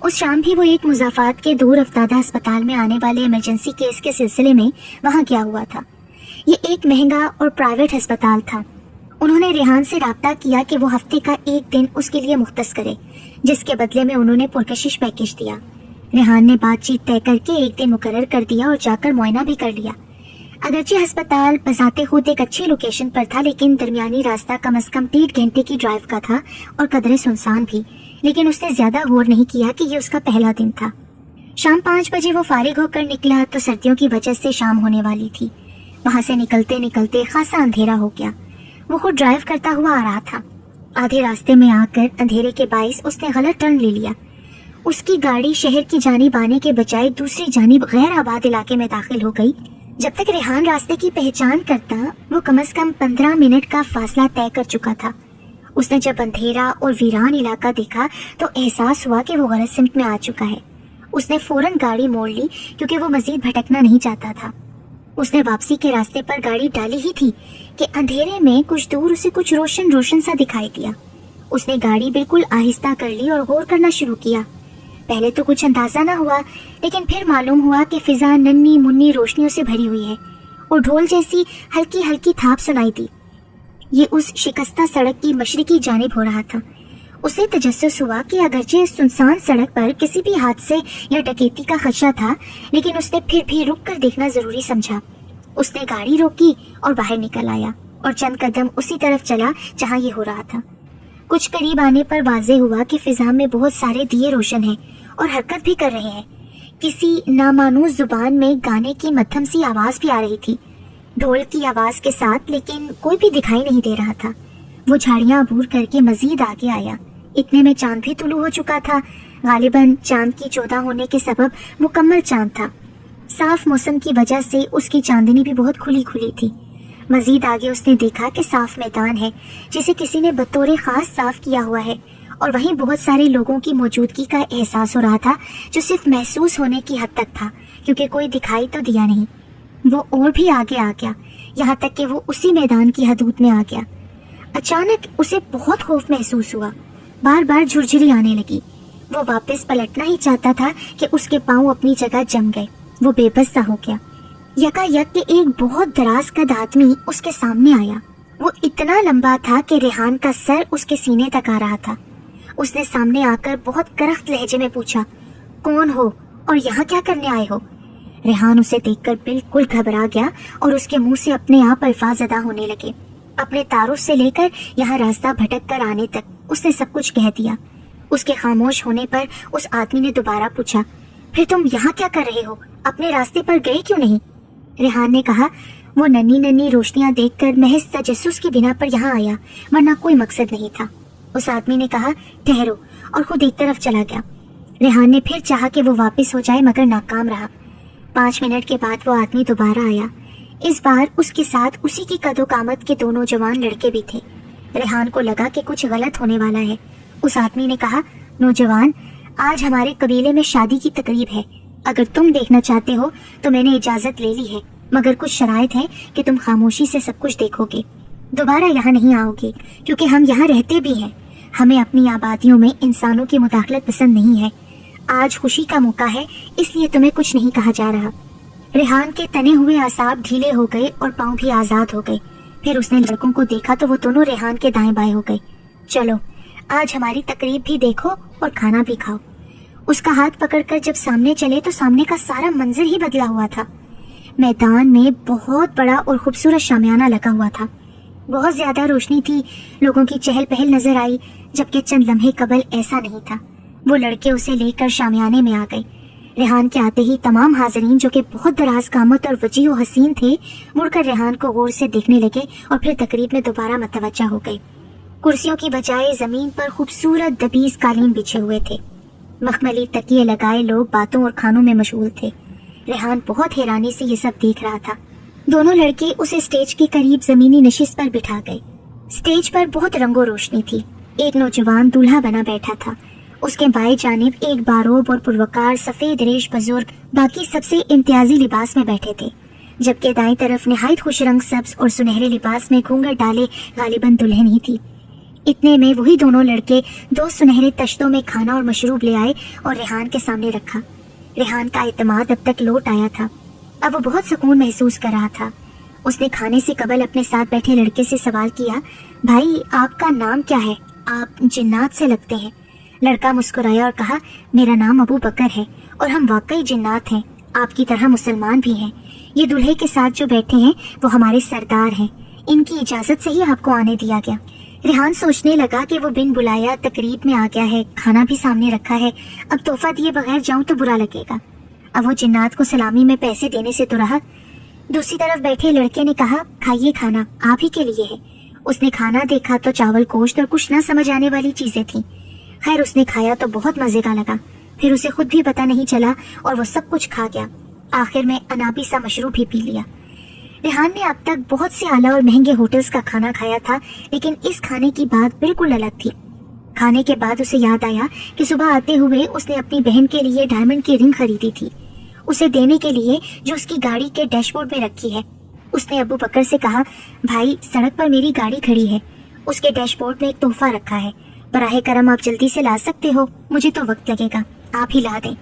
उस शाम भी वो एक मुज़ाफ़ात के दूर अफ्तादा अस्पताल में आने वाले इमरजेंसी केस के सिलसिले में वहाँ गया हुआ था। ये एक महंगा और प्राइवेट अस्पताल था। उन्होंने रेहान से राब्ता किया कि वो हफ्ते का एक दिन उसके लिए मुख्तस करे, जिसके बदले में उन्होंने पुरकशिश पैकेज दिया। रेहान ने बातचीत तय करके एक दिन मुकर्रर कर दिया और जाकर मुआयना भी कर लिया। अगरचे अस्पताल बज़ाते खुद एक अच्छी लोकेशन पर था, लेकिन दरमियानी रास्ता कम से कम 1.5 घंटे की ड्राइव का था और कदरे सुनसान भी। लेकिन उसने ज्यादा गौर नहीं किया कि ये उसका पहला दिन था। शाम 5 बजे वो फारिग होकर निकला तो सर्दियों की वजह से शाम होने वाली थी। वहां से निकलते निकलते खासा अंधेरा हो गया। वो खुद ड्राइव करता हुआ आ रहा था। आधे रास्ते में आकर अंधेरे के बाइस उसने गलत टर्न ले लिया। उसकी गाड़ी शहर की जानिब आने के बजाय दूसरी जानिब गैर आबाद इलाके में दाखिल हो गई। जब तक रेहान रास्ते की पहचान करता, वो कम से कम 15 मिनट का फासला तय कर चुका था। उसने जब अंधेरा और वीरान इलाका देखा तो एहसास हुआ कि वो गलत सिमत में आ चुका है। उसने फौरन गाड़ी मोड़ ली क्योंकि वो मजीद भटकना नहीं चाहता था। उसने वापसी के रास्ते पर गाड़ी डाली ही थी कि अंधेरे में कुछ दूर उसे कुछ रोशन रोशन सा दिखाई दिया। उसने गाड़ी बिल्कुल आहिस्ता कर ली और गौर करना शुरू किया। पहले तो कुछ अंदाजा न हुआ, लेकिन फिर मालूम हुआ कि फिजा नन्ही मुन्नी रोशनियों से भरी हुई है और ढोल जैसी हल्की हल्की थाप सुनाई दी। ये उस शिकस्ता सड़क की मशरिकी जानिब हो रहा था। उसे तजस्सुस हुआ कि अगरचे सुनसान सड़क पर किसी भी हादसे या डकैती का खदशा था, लेकिन उसने फिर भी रुक कर देखना जरूरी समझा। उसने गाड़ी रोकी और बाहर निकल आया और चंद कदम उसी तरफ चला जहाँ ये हो रहा था। कुछ करीब आने पर वाज़ेह हुआ कि फिजा में बहुत सारे दिए रोशन हैं और हरकत भी कर रहे हैं। किसी नामानूस जुबान में गाने की मध्यम सी आवाज भी आ रही थी, ढोल की आवाज के साथ, लेकिन कोई भी दिखाई नहीं दे रहा था। वो झाड़ियां अबूर करके मजीद आगे आया। इतने में चांद भी तुलू हो चुका था। गालिबन चांद की 14 होने के सबब मुकम्मल चांद था। साफ मौसम की वजह से उसकी चांदनी भी बहुत खुली खुली थी। मजीद आगे उसने देखा कि साफ मैदान है जिसे किसी ने बतौर खास साफ किया हुआ है, और वहीं बहुत सारे लोगों की मौजूदगी का एहसास हो रहा था, जो सिर्फ महसूस होने की हद तक था, क्योंकि कोई दिखाई तो दिया नहीं। वो और भी आगे आ गया, यहाँ तक कि वो उसी मैदान की हदूद में आ गया। अचानक उसे बहुत खौफ महसूस हुआ। बार बार झुरझुरी आने लगी। वो वापस पलटना ही चाहता था कि उसके पांव अपनी जगह जम गए। वो बेबस सा हो गया। यकायक एक बहुत दराज कद आदमी उसके सामने आया। वो इतना लंबा था कि रेहान का सर उसके सीने तक आ रहा था। उसने सामने आकर बहुत करख्त लहजे में पूछा, कौन हो और यहाँ क्या करने आए हो? रेहान उसे देखकर बिल्कुल घबरा गया और उसके मुंह से अपने आप अल्फाज अदा होने लगे। अपने तारुफ से लेकर यहाँ रास्ता भटक कर आने तक उसने सब कुछ कह दिया। उसके खामोश होने पर उस आदमी ने दोबारा पूछा, फिर तुम यहाँ क्या कर रहे हो? अपने रास्ते पर गए क्यों नहीं? रेहान ने कहा, वो नन्ही नन्ही रोशनियां देखकर महज तजस्सुस के बिना पर यहाँ आया, वरना कोई मकसद नहीं था। उस आदमी ने कहा, ठहरो, और खुद एक तरफ चला गया। रेहान ने फिर चाहा कि वो वापस हो जाए, मगर नाकाम रहा। 5 मिनट के बाद वो आदमी दोबारा आया। इस बार उसके साथ उसी की कदो कामत के 2 नौजवान लड़के भी थे। रेहान को लगा कि कुछ गलत होने वाला है। उस आदमी ने कहा, नौजवान, आज हमारे कबीले में शादी की तकरीब है। अगर तुम देखना चाहते हो तो मैंने इजाजत ले ली है, मगर कुछ शराइत है कि तुम खामोशी से सब कुछ देखोगे। दोबारा यहाँ नहीं आओगे, क्योंकि हम यहाँ रहते भी हैं। हमें अपनी आबादियों में इंसानों की मुदाखलत पसंद नहीं है। आज खुशी का मौका है, इसलिए तुम्हें कुछ नहीं कहा जा रहा। रेहान के तने हुए आसाब ढीले हो गए और पांव भी आजाद हो गए। फिर उसने लड़कों को देखा तो वो दोनों रेहान के दाएं बाएं हो गए। चलो, आज हमारी तकरीब भी देखो और खाना भी खाओ। उसका हाथ पकड़कर जब सामने चले तो सामने का सारा मंजर ही बदला हुआ था। मैदान में बहुत बड़ा और खूबसूरत शामियाना लगा हुआ था। बहुत ज्यादा रोशनी थी, लोगों की चहल पहल नजर आई, जबकि चंद लम्हे कबल ऐसा नहीं था। वो लड़के उसे लेकर शामियाने में आ गए। रेहान के आते ही तमाम हाजरीन, जो कि बहुत दराज कामत और वजीह और हसीन थे, मुड़कर रेहान को गौर से देखने लगे और फिर तकरीब में दोबारा मतवज्जा हो गए। कुर्सियों की बजाय जमीन पर खूबसूरत दबीज कालीन बिछे हुए थे। मखमली तकिए लगाए लोग बातों और खानों में मशगूल थे। रेहान बहुत हैरानी से ये सब देख रहा था। दोनों लड़के उसे स्टेज के करीब जमीनी नशिस्त पर बिठा गए। स्टेज पर बहुत रंगो रोशनी थी। एक नौजवान दूल्हा बना बैठा था। उसके बाएं जानिब एक बारोब और पुरवकार सफेद रेश बुजुर्ग बाकी सबसे इम्तियाजी लिबास में बैठे थे। जबकि दाएं तरफ नहायत खुश रंग सब्ज और सुनहरे लिबास में घूंघट डाले गालिबन दुल्हन ही थी। इतने में वही दोनों लड़के 2 सुनहरे तश्तों में खाना और मशरूब ले आए और रेहान के सामने रखा। रेहान का एतमाद अब तक लौट आया था। अब वो बहुत सुकून महसूस कर रहा था। उसने खाने से कबल अपने साथ बैठे लड़के से सवाल किया, भाई आपका नाम क्या है? आप जिन्नात से लगते हैं। लड़का मुस्कुराया और कहा, मेरा नाम अबू बकर है और हम वाकई जिन्नात हैं, आपकी तरह मुसलमान भी हैं। ये दूल्हे के साथ जो बैठे हैं वो हमारे सरदार हैं, इनकी इजाजत से ही आपको आने दिया गया। रेहान सोचने लगा कि वो बिन बुलाया तकरीब में आ गया है, खाना भी सामने रखा है, अब तोहफा दिए बगैर जाऊं तो बुरा लगेगा। अब वो जिन्नात को सलामी में पैसे देने से तो रहा। दूसरी तरफ बैठे लड़के ने कहा, खाइए, खाना आप ही के लिए है। उसने खाना देखा तो चावल, गोश्त और कुछ न समझ आने वाली चीजें थीं। खैर उसने खाया तो बहुत मजे का लगा, फिर उसे खुद भी पता नहीं चला और वो सब कुछ खा गया। आखिर में अनाबी सा मशरूब भी पी लिया। रेहान ने अब तक बहुत से आला और महंगे होटल्स का खाना खाया था, लेकिन इस खाने की बात बिल्कुल अलग थी। खाने के बाद उसे याद आया कि सुबह आते हुए उसने अपनी बहन के लिए डायमंड की रिंग खरीदी थी, उसे देने के लिए, जो उसकी गाड़ी के डैशबोर्ड में रखी है। उसने अबू बकर से कहा, भाई सड़क पर मेरी गाड़ी खड़ी है, उसके डैशबोर्ड में एक तोहफा रखा है, बराहे करम आप जल्दी से ला सकते हो? मुझे तो वक्त लगेगा, आप ही ला दें।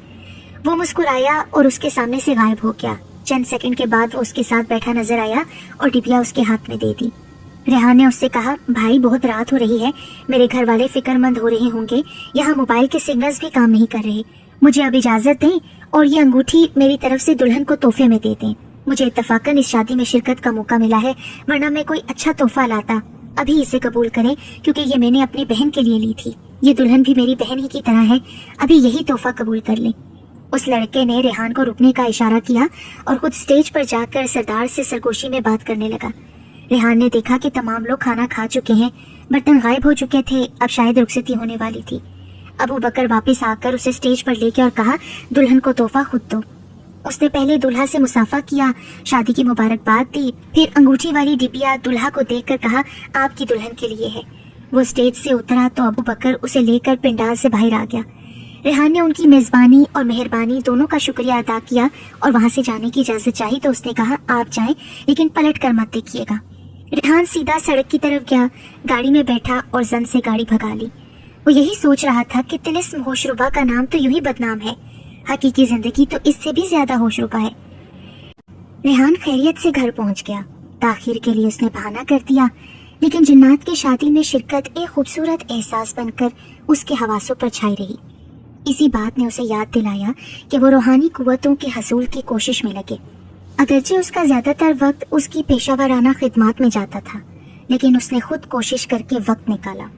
वो मुस्कुराया और उसके सामने से गायब हो गया। चंद सेकंड के बाद वो उसके साथ बैठा नजर आया और डिबिया उसके हाथ में दे दी। रेहान ने उससे कहा, भाई बहुत रात हो रही है, मेरे घर वाले फिक्रमंद हो रहे होंगे, यहाँ मोबाइल के सिग्नल्स भी काम नहीं कर रहे, मुझे अब इजाजत दें और ये अंगूठी मेरी तरफ से दुल्हन को तोहफे में दे दें। मुझे इत्तफाकन इस शादी में शिरकत का मौका मिला है, वरना मैं कोई अच्छा तोहफा लाता। अभी इसे कबूल करें, क्योंकि ये मैंने अपनी बहन के लिए ली थी। ये दुल्हन भी मेरी बहन ही की तरह है, अभी यही तोहफा कबूल कर ले। उस लड़के ने रेहान को रुकने का इशारा किया और खुद स्टेज पर जाकर सरदार से सरगोशी में बात करने लगा। रेहान ने देखा कि तमाम लोग खाना खा चुके हैं, बर्तन गायब हो चुके थे, अब शायद रुखसती होने वाली थी। अबू बकर वापस आकर उसे स्टेज पर लेके और कहा, दुल्हन को तोहफा खुद दो। उसने पहले दुल्हा से मुसाफा किया, शादी की मुबारकबाद दी, फिर अंगूठी वाली डिबिया दुल्हा को देकर कहा, आपकी दुल्हन के लिए है। वो स्टेज से उतरा तो अबू बकर उसे लेकर पिंडाल से बाहर आ गया। रेहान ने उनकी मेजबानी और मेहरबानी दोनों का शुक्रिया अदा किया और वहां से जाने की इजाजत चाही तो उसने कहा, आप जाएं, लेकिन पलट कर मत देखिएगा। रेहान सीधा सड़क की तरफ गया, गाड़ी में बैठा और जन से गाड़ी भगा ली। वो यही सोच रहा था कि तिलिस्म होशरुबा का नाम तो यूं ही बदनाम है, हकीकी जिंदगी तो इससे भी ज्यादा होशरुबा है। रेहान खैरियत से घर पहुंच गया। ताखिर के लिए उसने बहाना कर दिया, लेकिन जिन्नात की शादी में शिरकत एक खूबसूरत एहसास बनकर उसके हवासों पर छाई रही। इसी बात ने उसे याद दिलाया कि वो रूहानी कुव्वतों के हसूल की कोशिश में लगे। अगरचे उसका ज्यादातर वक्त उसकी पेशावराना खिदमत में जाता था, लेकिन उसने खुद कोशिश करके वक्त निकाला।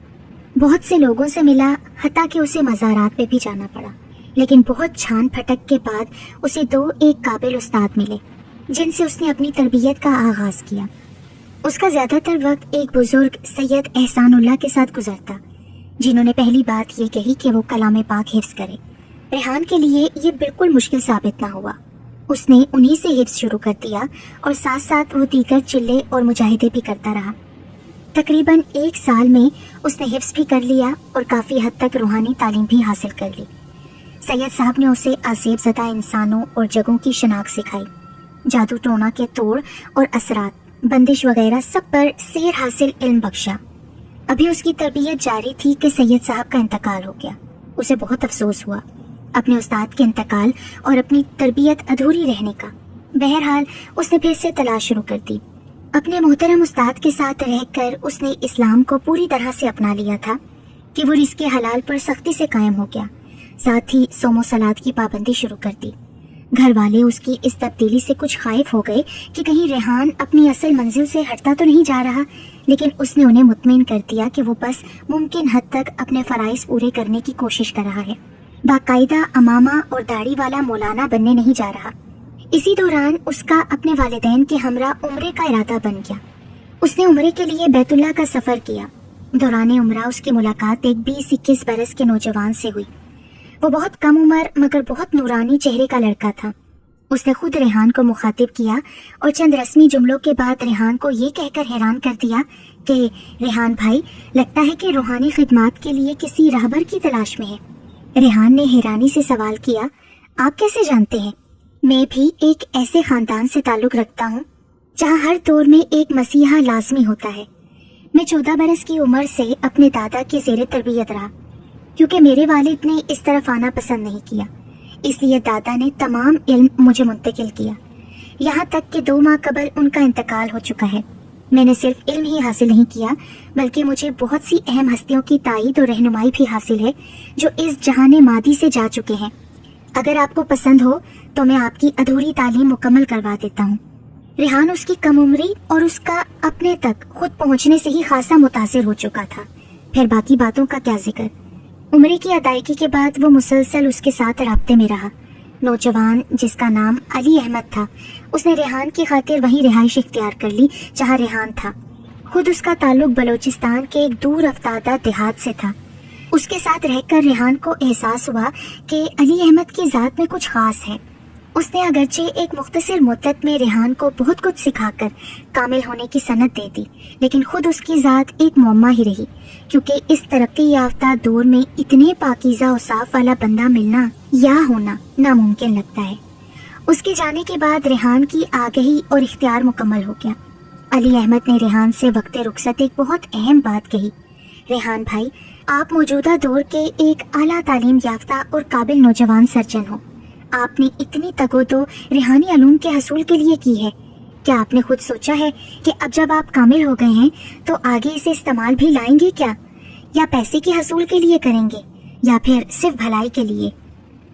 बहुत से लोगों से मिला, हत्ता कि उसे मज़ारात पे भी जाना पड़ा, लेकिन बहुत छान फटक के बाद उसे 2 एक काबिल उस्ताद मिले, जिनसे उसने अपनी तरबियत का आगाज किया। उसका ज्यादातर वक्त एक बुजुर्ग सैयद एहसानुल्लाह के साथ गुजरता, जिन्होंने पहली बात ये कही कि वो कलाम पाक हिफ्ज करे। रेहान के लिए ये बिल्कुल मुश्किल साबित ना हुआ। उसने उन्हीं से हिफ्ज शुरू कर दिया और साथ साथ वो दीगर चिल्ले और मुजाहिदे भी करता रहा। तकरीबन 1 साल में उसने हिफ्ज भी कर लिया और काफी हद तक रूहानी तालीम भी हासिल कर ली। सैयद साहब ने उसे आसेब ज़दा इंसानों और जगहों की शनाख्त सिखाई, जादू टोना के तोड़ और असरात, बंदिश वगैरह सब पर सेर हासिल इल्म बख्शा। अभी उसकी तरबियत जारी थी कि सैयद साहब का इंतकाल हो गया। उसे बहुत अफसोस हुआ अपने उस्ताद के इंतकाल और अपनी तरबियत अधूरी रहने का। बहरहाल उसने फिर से तलाश शुरू कर दी। अपने मोहतरम उस्ताद के साथ रहकर उसने इस्लाम को पूरी तरह से अपना लिया था कि वो रिज़्क़े हलाल पर सख्ती से कायम हो गया। साथ ही सोमो सलात की पाबंदी शुरू कर दी। घर वाले उसकी इस तब्दीली से कुछ खाइफ हो गए कि कहीं रेहान अपनी असल मंजिल से हटता तो नहीं जा रहा, लेकिन उसने उन्हें मुतमिन कर दिया कि वो बस मुमकिन हद तक अपने फराइज पूरे करने की कोशिश कर रहा है, बाकायदा अमामा और दाढ़ी वाला मौलाना बनने नहीं जा रहा। इसी दौरान उसका अपने वालिदैन के हमरा उम्रे का इरादा बन गया। उसने उम्रे के लिए बैतुल्लाह का सफर किया। दौरान उम्रा उसकी मुलाकात एक 20-21 बरस के नौजवान से हुई। वो बहुत कम उम्र मगर बहुत नूरानी चेहरे का लड़का था। उसने खुद रेहान को मुखातिब किया और चंद रस्मी जुमलों के बाद रेहान को ये कहकर हैरान कर दिया कि रेहान भाई, लगता है कि रूहानी खिदमत के लिए किसी राहबर की तलाश में है। रेहान ने हैरानी से सवाल किया, आप कैसे जानते हैं? मैं भी एक ऐसे खानदान से ताल्लुक रखता हूँ जहाँ हर दौर में एक मसीहा लाजमी होता है। मैं 14 बरस की उम्र से अपने दादा के ज़ेरे तरबियत रहा, क्योंकि मेरे वालिद ने इस तरफ आना पसंद नहीं किया, इसलिए दादा ने तमाम इल्म मुझे मुंतकिल किया। यहाँ तक कि 2 माह कबल उनका इंतकाल हो चुका है। मैंने सिर्फ इल्म ही हासिल नहीं किया, बल्कि मुझे बहुत सी अहम हस्तियों की ताईद और रहनुमाई भी हासिल है जो इस जहाने मादी से जा चुके हैं। अगर आपको पसंद हो तो मैं आपकी अधूरी तालीम मुकम्मल करवा देता हूँ। रेहान उसकी कम उम्री और उसका अपने तक खुद पहुँचने से ही खासा मुतासिर हो चुका था। फिर बाकी बातों का क्या जिक्र। उम्र की अदायगी के बाद वो मुसलसल उसके साथ राब्ते में रहा। नौजवान जिसका नाम अली अहमद था, उसने रेहान की खातिर वहीं रिहाइश इख्तियार कर ली जहाँ रेहान था। खुद उसका ताल्लुक बलोचिस्तान के एक दूर अफ्तादा देहात से था। उसके साथ रहकर रेहान को एहसास हुआ कि अली अहमद की ज़ात में कुछ खास है। उसने अगरचे एक मुख्तसर मुद्दत में रेहान को बहुत कुछ सिखाकर कामिल होने की सनद दे दी, लेकिन खुद उसकी ज़ात एक मुअम्मा ही रही, क्योंकि इस तरक्की याफ्ता दौर में इतने पाकीज़ा और साफ वाला बंदा मिलना या होना नामुमकिन लगता है। उसके जाने के बाद रेहान की आगही और इख्तियार मुकम्मल हो गया। अली अहमद ने रेहान से वक्त रुखसत एक बहुत अहम बात कही। रेहान भाई, आप मौजूदा दौर के एक आला तालीम याफ्ता और काबिल नौजवान सर्जन हो। आपने इतनी तगोदो रेहानी अलूम के हसूल के लिए की है। क्या आपने खुद सोचा है कि अब जब आप कामिल हो गए हैं तो आगे इसे इस्तेमाल भी लाएंगे क्या, या पैसे के हसूल के लिए करेंगे, या फिर सिर्फ भलाई के लिए?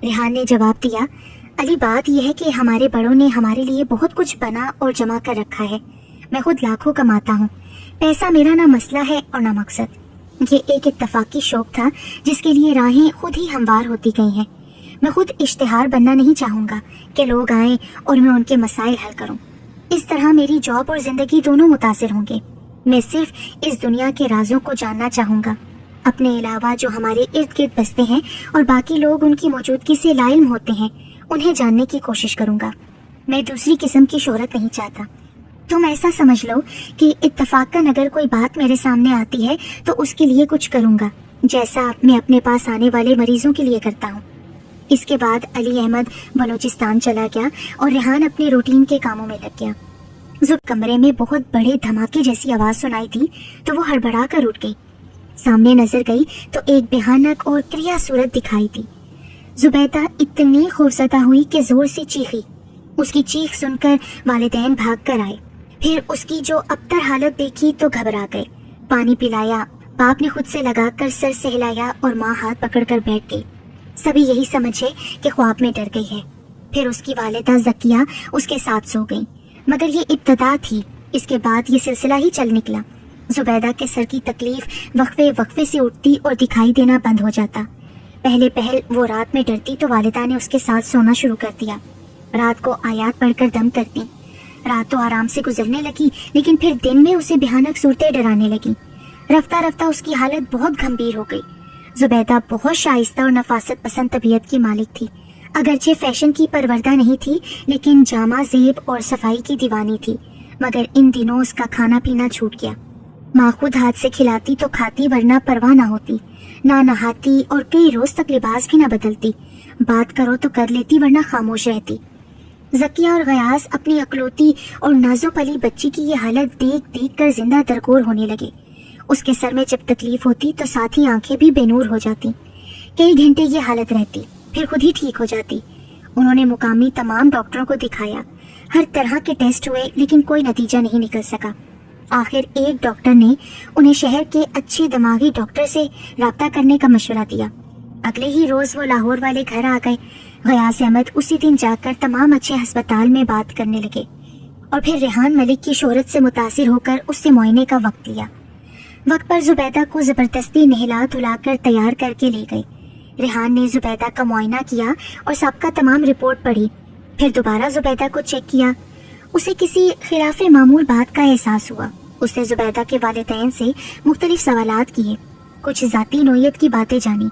रेहान ने जवाब दिया, अली, बात यह है कि हमारे बड़ों ने हमारे लिए बहुत कुछ बना और जमा कर रखा है। मैं खुद लाखों कमाता हूँ। पैसा मेरा ना मसला है और ना मकसद। ये एक इत्तफाकी शौक था जिसके लिए राहें खुद ही हमवार होती गई हैं। मैं खुद इश्तिहार बनना नहीं चाहूँगा कि लोग आएं और मैं उनके मसाइल हल करूँ। इस तरह मेरी जॉब और जिंदगी दोनों मुतासिर होंगे। मैं सिर्फ इस दुनिया के राजों को जानना चाहूँगा, अपने अलावा जो हमारे इर्द गिर्द बसते हैं और बाकी लोग उनकी मौजूदगी से लाइल्म होते हैं, उन्हें जानने की कोशिश करूँगा। मैं दूसरी किस्म की शोहरत नहीं चाहता। तुम ऐसा समझ लो कि इत्तफाकन अगर कोई बात मेरे सामने आती है तो उसके लिए कुछ करूँगा, जैसा मैं अपने पास आने वाले मरीजों के लिए करता हूँ। इसके बाद अली अहमद बलोचिस्तान चला गया और रेहान अपने रूटीन के कामों में लग गया। जब कमरे में बहुत बड़े धमाके जैसी आवाज सुनाई दी तो वो हड़बड़ा कर उठ गई। सामने नजर गई तो एक भयानक और क्रिया सूरत दिखाई दी। जुबैदा इतनी खौफजदा हुई कि जोर से चीखी। उसकी चीख सुनकर वालिदैन भाग कर आए। फिर उसकी जो अबतर हालत देखी तो घबरा गए। पानी पिलाया, बाप ने खुद से लगाकर सर सहलाया और माँ हाथ पकड़कर बैठ गई। सभी यही समझे कि ख्वाब में डर गई है। फिर उसकी वालिदा ज़किया उसके साथ सो गई, मगर ये इब्तदा थी। इसके बाद ये सिलसिला ही चल निकला। जुबैदा के सर की तकलीफ वक्फे वक्फे से उठती और दिखाई देना बंद हो जाता। पहले पहल वो रात में डरती तो वालिदा ने उसके साथ सोना शुरू कर दिया। रात को आयात पढ़कर दम करती। रात तो आराम से गुजरने लगी, लेकिन फिर दिन में उसे भयानक सूरतें डराने लगी। रफ्ता रफ्ता उसकी हालत बहुत गंभीर हो गई। जुबैदा बहुत शाइस्ता और नफासत पसंद तबीयत की मालिक थी। अगरचे फैशन की परवरदा नहीं थी, लेकिन जामा जेब और सफाई की दीवानी थी। मगर इन दिनों उसका खाना पीना छूट गया। माँ खुद हाथ से खिलाती तो खाती, वरना परवाह ना होती। ना नहाती और कई रोज तक लिबास भी ना बदलती। बात करो तो कर लेती, वरना खामोश रहती। ज़किया और गयास अपनी अकलौती और नाजो पली बच्ची की ये हालत देख देख कर जिंदा दरगोर होने लगे। उसके सर में जब तकलीफ होती तो साथ ही आंखें भी बेनूर हो जाती। कई घंटे ये हालत रहती, फिर खुद ही ठीक हो जाती। उन्होंने मुकामी तमाम डॉक्टरों को दिखाया। हर तरह के टेस्ट हुए, लेकिन कोई नतीजा नहीं निकल सका। आखिर एक डॉक्टर ने उन्हें शहर के अच्छे दिमागी डॉक्टर से राब्ता करने का मशवरा दिया। अगले ही रोज वो लाहौर वाले घर आ गए। गयास अहमद उसी दिन जाकर तमाम अच्छे अस्पताल में बात करने लगे और फिर रेहान मलिक की शोहरत से मुतासिर होकर उससे मुआयने का वक्त लिया। वक्त पर जुबैदा को जबरदस्ती नहला धुलाकर तैयार करके ले गई। रेहान ने जुबैदा का मुआयना किया और सबका तमाम रिपोर्ट पढ़ी। फिर दोबारा जुबैदा को चेक किया। उसे किसी खिलाफ मामूल बात का एहसास हुआ। उसने जुबैदा के वालिदैन से मुख्तलिफ सवालात किए, कुछ जाती नोयत की बातें जानी।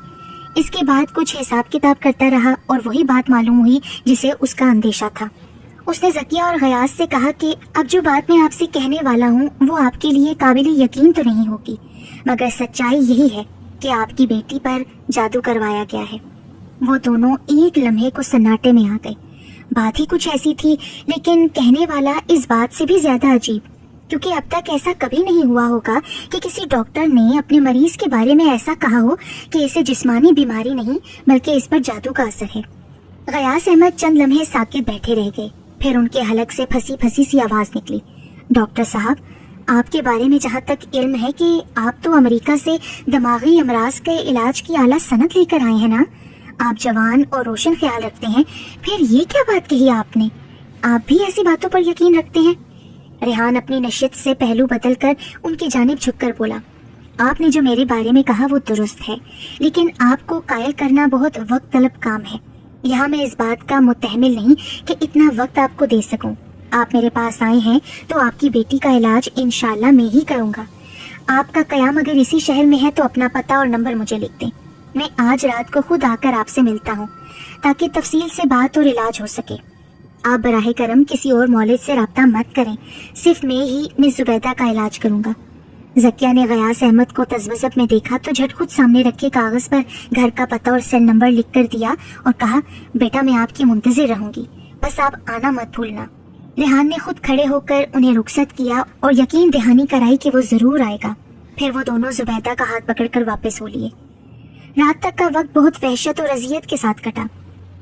इसके बाद कुछ हिसाब किताब करता रहा और वही बात मालूम हुई जिसे उसका अंदेशा था। उसने ज़किया और गयास से कहा कि अब जो बात मैं आपसे कहने वाला हूँ वो आपके लिए काबिल यकीन तो नहीं होगी, मगर सच्चाई यही है कि आपकी बेटी पर जादू करवाया गया है। वो दोनों एक लम्हे को सन्नाटे में आ गए। بات ہی کچھ ایسی تھی، لیکن کہنے والا اس بات سے بھی زیادہ عجیب، کیونکہ اب تک ایسا کبھی نہیں ہوا ہوگا کہ کسی ڈاکٹر نے اپنے مریض کے بارے میں ایسا کہا ہو کہ اسے جسمانی بیماری نہیں بلکہ اس پر جادو کا اثر ہے۔ غیاث احمد چند لمحے ساکت بیٹھے رہ گئے، پھر ان کے حلق سے پھنسی پھنسی سی آواز نکلی، ڈاکٹر صاحب، آپ کے بارے میں جہاں تک علم ہے کہ آپ تو امریکہ سے دماغی امراض کے علاج کی اعلیٰ صنعت لے کر آئے ہیں نا؟ آپ جوان اور روشن خیال رکھتے ہیں، پھر یہ کیا بات کہی آپ نے؟ آپ بھی ایسی باتوں پر یقین رکھتے ہیں؟ ریحان اپنی نشست سے پہلو بدل کر ان کی جانب جھک کر بولا، آپ نے جو میرے بارے میں کہا وہ درست ہے، لیکن آپ کو قائل کرنا بہت وقت طلب کام ہے۔ یہاں میں اس بات کا متحمل نہیں کہ اتنا وقت آپ کو دے سکوں۔ آپ میرے پاس آئے ہیں تو آپ کی بیٹی کا علاج انشاءاللہ میں ہی کروں گا۔ آپ کا قیام اگر اسی شہر میں ہے تو اپنا پتہ اور نمبر مجھے لکھ دیں، میں آج رات کو خود آ کر آپ سے ملتا ہوں تاکہ تفصیل سے بات اور علاج ہو سکے۔ آپ براہ کرم کسی اور مولد سے رابطہ مت کریں، صرف میں ہی مس زبیدہ کا علاج کروں گا۔ ذکیہ نے غیاث احمد کو تذبذب میں دیکھا تو جھٹ خود سامنے رکھے کاغذ پر گھر کا پتہ اور سیل نمبر لکھ کر دیا اور کہا، بیٹا میں آپ کی منتظر رہوں گی، بس آپ آنا مت بھولنا۔ ریحان نے خود کھڑے ہو کر انہیں رخصت کیا اور یقین دہانی کرائی کہ وہ ضرور آئے گا۔ پھر وہ دونوں زبیدہ کا ہاتھ پکڑ کر واپس ہو لیے۔ رات تک کا وقت بہت وحشت اور اذیت کے ساتھ کٹا۔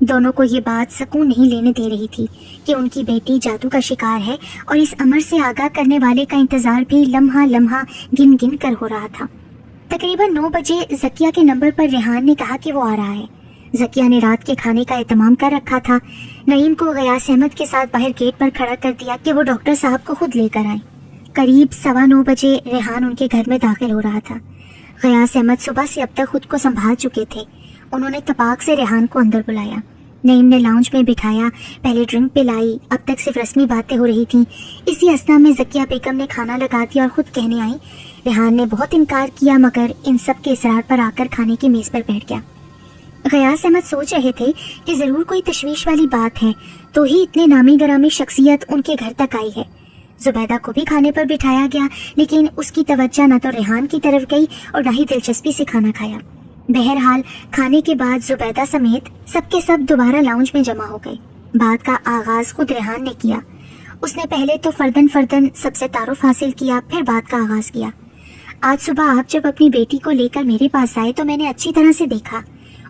دونوں کو یہ بات سکون نہیں لینے دے رہی تھی کہ ان کی بیٹی جادو کا شکار ہے، اور اس امر سے آگاہ کرنے والے کا انتظار بھی لمحہ لمحہ گن گن کر ہو رہا تھا۔ تقریباً 9 بجے ذکیہ کے نمبر پر ریحان نے کہا کہ وہ آ رہا ہے۔ ذکیہ نے رات کے کھانے کا اہتمام کر رکھا تھا۔ نعیم کو غیاث احمد کے ساتھ باہر گیٹ پر کھڑا کر دیا کہ وہ ڈاکٹر صاحب کو خود لے کر آئیں۔ قریب 9:15 بجے ریحان ان کے گھر میں داخل ہو رہا تھا۔ غیاث احمد صبح سے اب تک خود کو سنبھال چکے تھے۔ انہوں نے تپاک سے ریحان کو اندر بلایا۔ نعیم نے لاؤنج میں بٹھایا، پہلے ڈرنک پلائی، اب تک صرف رسمی باتیں ہو رہی تھیں۔ اسی اثنا میں ذکیہ بیگم نے کھانا لگا دیا اور خود کہنے آئی، ریحان نے بہت انکار کیا مگر ان سب کے اصرار پر آ کر کھانے کی میز پر بیٹھ گیا۔ غیاث احمد سوچ رہے تھے کہ ضرور کوئی تشویش والی بات ہے تو ہی اتنے نامی گرامی شخصیت ان کے گھر تک آئی ہے۔ زبیدہ کو بھی کھانے پر بٹھایا گیا، لیکن اس کی توجہ نہ تو ریحان کی طرف گئی اور نہ ہی دلچسپی سے کھانا کھایا۔ بہرحال کھانے کے بعد زبیدہ سمیت سب کے سب دوبارہ لاؤنج میں جمع ہو گئے۔ بات کا آغاز خود ریحان نے کیا۔ اس نے پہلے تو فردن فردن سب سے تعارف حاصل کیا، پھر بات کا آغاز کیا۔ آج صبح آپ جب اپنی بیٹی کو لے کر میرے پاس آئے تو میں نے اچھی طرح سے دیکھا،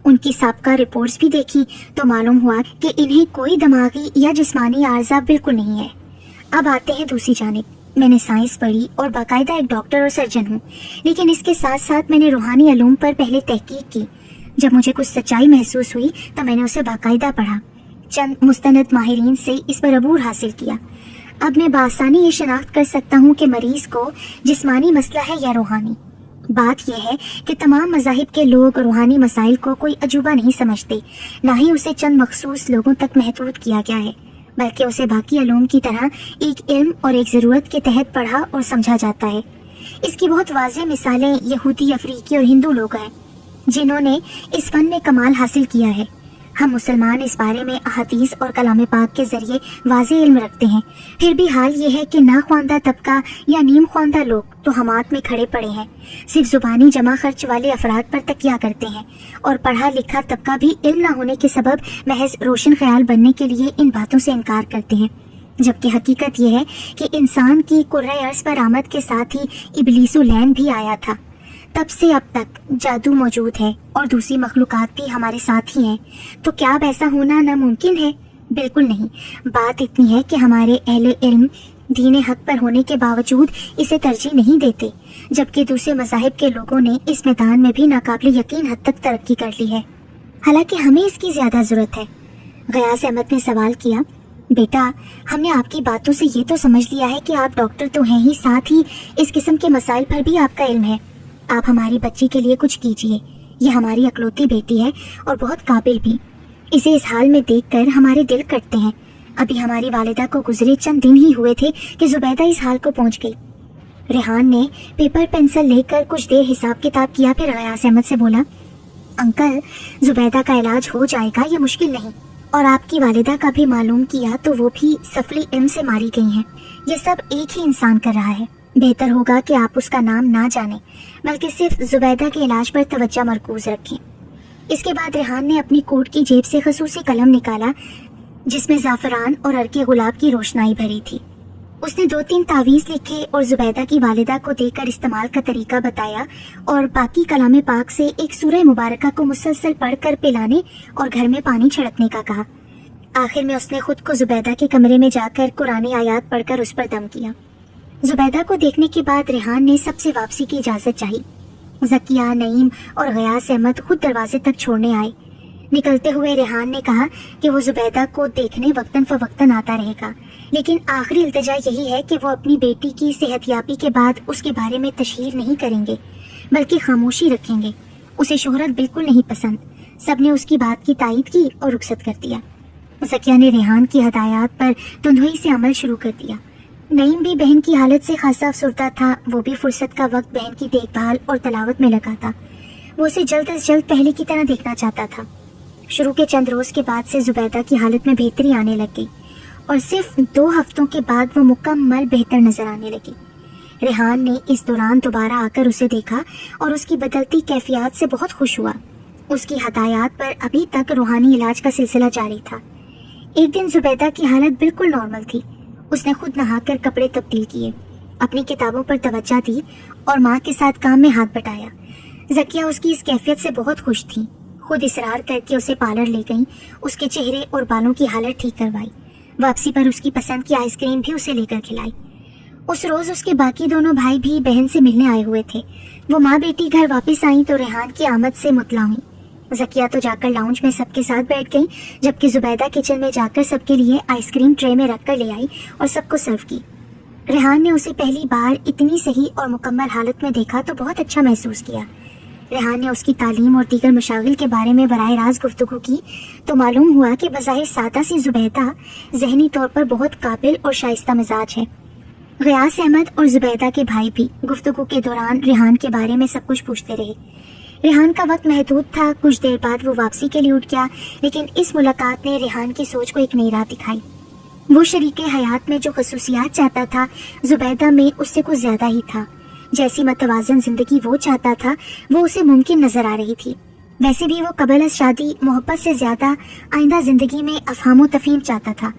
ان کی سابقہ رپورٹس بھی دیکھی تو معلوم ہوا کہ انہیں کوئی دماغی یا جسمانی عارضہ بالکل نہیں ہے۔ اب آتے ہیں دوسری جانب۔ میں نے سائنس پڑھی اور باقاعدہ ایک ڈاکٹر اور سرجن ہوں، لیکن اس کے ساتھ ساتھ میں نے روحانی علوم پر پہلے تحقیق کی۔ جب مجھے کچھ سچائی محسوس ہوئی تو میں نے اسے باقاعدہ پڑھا، چند مستند ماہرین سے اس پر عبور حاصل کیا۔ اب میں بآسانی یہ شناخت کر سکتا ہوں کہ مریض کو جسمانی مسئلہ ہے یا روحانی۔ بات یہ ہے کہ تمام مذاہب کے لوگ روحانی مسائل کو کوئی عجوبہ نہیں سمجھتے، نہ ہی اسے چند مخصوص لوگوں تک محدود کیا گیا ہے، بلکہ اسے باقی علوم کی طرح ایک علم اور ایک ضرورت کے تحت پڑھا اور سمجھا جاتا ہے۔ اس کی بہت واضح مثالیں یہودی، افریقی اور ہندو لوگ ہیں جنہوں نے اس فن میں کمال حاصل کیا ہے۔ ہم مسلمان اس بارے میں احادیث اور کلام پاک کے ذریعے واضح علم رکھتے ہیں، پھر بھی حال یہ ہے کہ ناخواندہ طبقہ یا نیم خواندہ لوگ توہمات میں کھڑے پڑے ہیں، صرف زبانی جمع خرچ والے افراد پر تکیہ کرتے ہیں، اور پڑھا لکھا طبقہ بھی علم نہ ہونے کے سبب محض روشن خیال بننے کے لیے ان باتوں سے انکار کرتے ہیں، جبکہ حقیقت یہ ہے کہ انسان کی کرۂ ارض پر آمد کے ساتھ ہی ابلیس لعین بھی آیا تھا۔ تب سے اب تک جادو موجود ہے اور دوسری مخلوقات بھی ہمارے ساتھ ہی ہیں، تو کیا اب ایسا ہونا ناممکن ہے؟ بالکل نہیں۔ بات اتنی ہے کہ ہمارے اہل علم دین حق پر ہونے کے باوجود اسے ترجیح نہیں دیتے، جبکہ دوسرے مذاہب کے لوگوں نے اس میدان میں بھی ناقابل یقین حد تک ترقی کر لی ہے، حالانکہ ہمیں اس کی زیادہ ضرورت ہے۔ غیاث احمد نے سوال کیا، بیٹا ہم نے آپ کی باتوں سے یہ تو سمجھ لیا ہے کہ آپ ڈاکٹر تو ہیں ہی، ساتھ ہی اس قسم کے مسائل پر بھی آپ کا علم ہے۔ آپ ہماری بچی کے لیے کچھ کیجیے، یہ ہماری اکلوتی بیٹی ہے اور بہت قابل بھی۔ اسے اس حال میں دیکھ کر ہمارے دل کٹتے ہیں۔ ابھی ہماری والدہ کو گزرے چند دن ہی ہوئے تھے کہ زبیدہ اس حال کو پہنچ گئی۔ ریحان نے پیپر پینسل لے کر کچھ دیر حساب کتاب کیا، پھر غیاث احمد سے بولا، انکل زبیدہ کا علاج ہو جائے گا، یہ مشکل نہیں، اور آپ کی والدہ کا بھی معلوم کیا تو وہ بھی سفلی علم سے ماری گئی ہیں۔ یہ سب ایک ہی انسان کر رہا ہے۔ بہتر ہوگا کہ آپ اس کا نام نہ جانیں، بلکہ صرف زبیدہ کے علاج پر توجہ مرکوز رکھیں۔ اس کے بعد ریحان نے اپنی کوٹ کی جیب سے خصوصی قلم نکالا، جس میں زعفران اور عرق گلاب کی روشنائی بھری تھی۔ اس نے 2-3 تعویذ لکھے اور زبیدہ کی والدہ کو دے کر استعمال کا طریقہ بتایا اور باقی کلام پاک سے ایک سورہ مبارکہ کو مسلسل پڑھ کر پلانے اور گھر میں پانی چھڑکنے کا کہا۔ آخر میں اس نے خود کو زبیدہ کے کمرے میں جا کر قرآن آیات پڑھ کر اس پر دم کیا۔ زبیدہ کو دیکھنے کے بعد ریحان نے سب سے واپسی کی اجازت چاہی۔ ذکیہ، نعیم اور غیاث احمد خود دروازے تک چھوڑنے آئے۔ نکلتے ہوئے ریحان نے کہا کہ وہ زبیدہ کو دیکھنے وقتاً فوقتاً آتا رہے گا، لیکن آخری التجا یہی ہے کہ وہ اپنی بیٹی کی صحت یابی کے بعد اس کے بارے میں تشہیر نہیں کریں گے، بلکہ خاموشی رکھیں گے۔ اسے شہرت بالکل نہیں پسند۔ سب نے اس کی بات کی تائید کی اور رخصت کر دیا۔ ذکیہ نے ریحان کی ہدایات پر تندہی سے عمل شروع کر دیا۔ نعیم بھی بہن کی حالت سے خاصا افسردہ تھا۔ وہ بھی فرصت کا وقت بہن کی دیکھ بھال اور تلاوت میں لگا تھا۔ وہ اسے جلد از جلد پہلے کی طرح دیکھنا چاہتا تھا۔ شروع کے چند روز کے بعد سے زبیدہ کی حالت میں بہتری آنے لگ گئی اور صرف 2 ہفتوں کے بعد وہ مکمل بہتر نظر آنے لگی۔ ریحان نے اس دوران دوبارہ آ کر اسے دیکھا اور اس کی بدلتی کیفیات سے بہت خوش ہوا۔ اس کی ہدایات پر ابھی تک روحانی علاج کا سلسلہ جاری تھا۔ ایک دن زبیدہ کی حالت بالکل نارمل تھی۔ اس نے خود نہا کر کپڑے تبدیل کیے، اپنی کتابوں پر توجہ دی اور ماں کے ساتھ کام میں ہاتھ بٹایا۔ ذکیہ اس کی اس کیفیت سے بہت خوش تھی۔ خود اصرار کر کے اسے پارلر لے گئیں، اس کے چہرے اور بالوں کی حالت ٹھیک کروائی۔ واپسی پر اس کی پسند کی آئس کریم بھی اسے لے کر کھلائی۔ اس روز اس کے باقی دونوں بھائی بھی بہن سے ملنے آئے ہوئے تھے۔ وہ ماں بیٹی گھر واپس آئیں تو ریحان کی آمد سے مطلع ہوئیں۔ ذکیہ تو جا کر لاؤنج میں سب کے ساتھ بیٹھ گئی، جبکہ زبیدہ کچن میں جا کر سب کے لیے آئس کریم ٹرے میں رکھ کر لے آئی اور سب کو سرو کی۔ ریحان نے اسے پہلی بار اتنی صحیح اور مکمل حالت میں دیکھا تو بہت اچھا محسوس کیا۔ ریحان نے اس کی تعلیم اور دیگر مشاغل کے بارے میں براہ راست گفتگو کی تو معلوم ہوا کہ بظاہر سادہ سی زبیدہ ذہنی طور پر بہت قابل اور شائستہ مزاج ہے۔ غیاث احمد اور زبیدہ کے بھائی بھی گفتگو کے دوران ریحان کے بارے میں سب کچھ پوچھتے رہے۔ ریحان کا وقت محدود تھا، کچھ دیر بعد وہ واپسی کے لیے اٹھ گیا، لیکن اس ملاقات نے ریحان کی سوچ کو ایک نئی راہ دکھائی۔ وہ شریک حیات میں جو خصوصیات چاہتا تھا زبیدہ میں اس سے کچھ زیادہ ہی تھا۔ جیسی متوازن زندگی وہ چاہتا تھا وہ اسے ممکن نظر آ رہی تھی۔ ویسے بھی وہ قبل از شادی محبت سے زیادہ آئندہ زندگی میں افہام و تفہیم چاہتا تھا،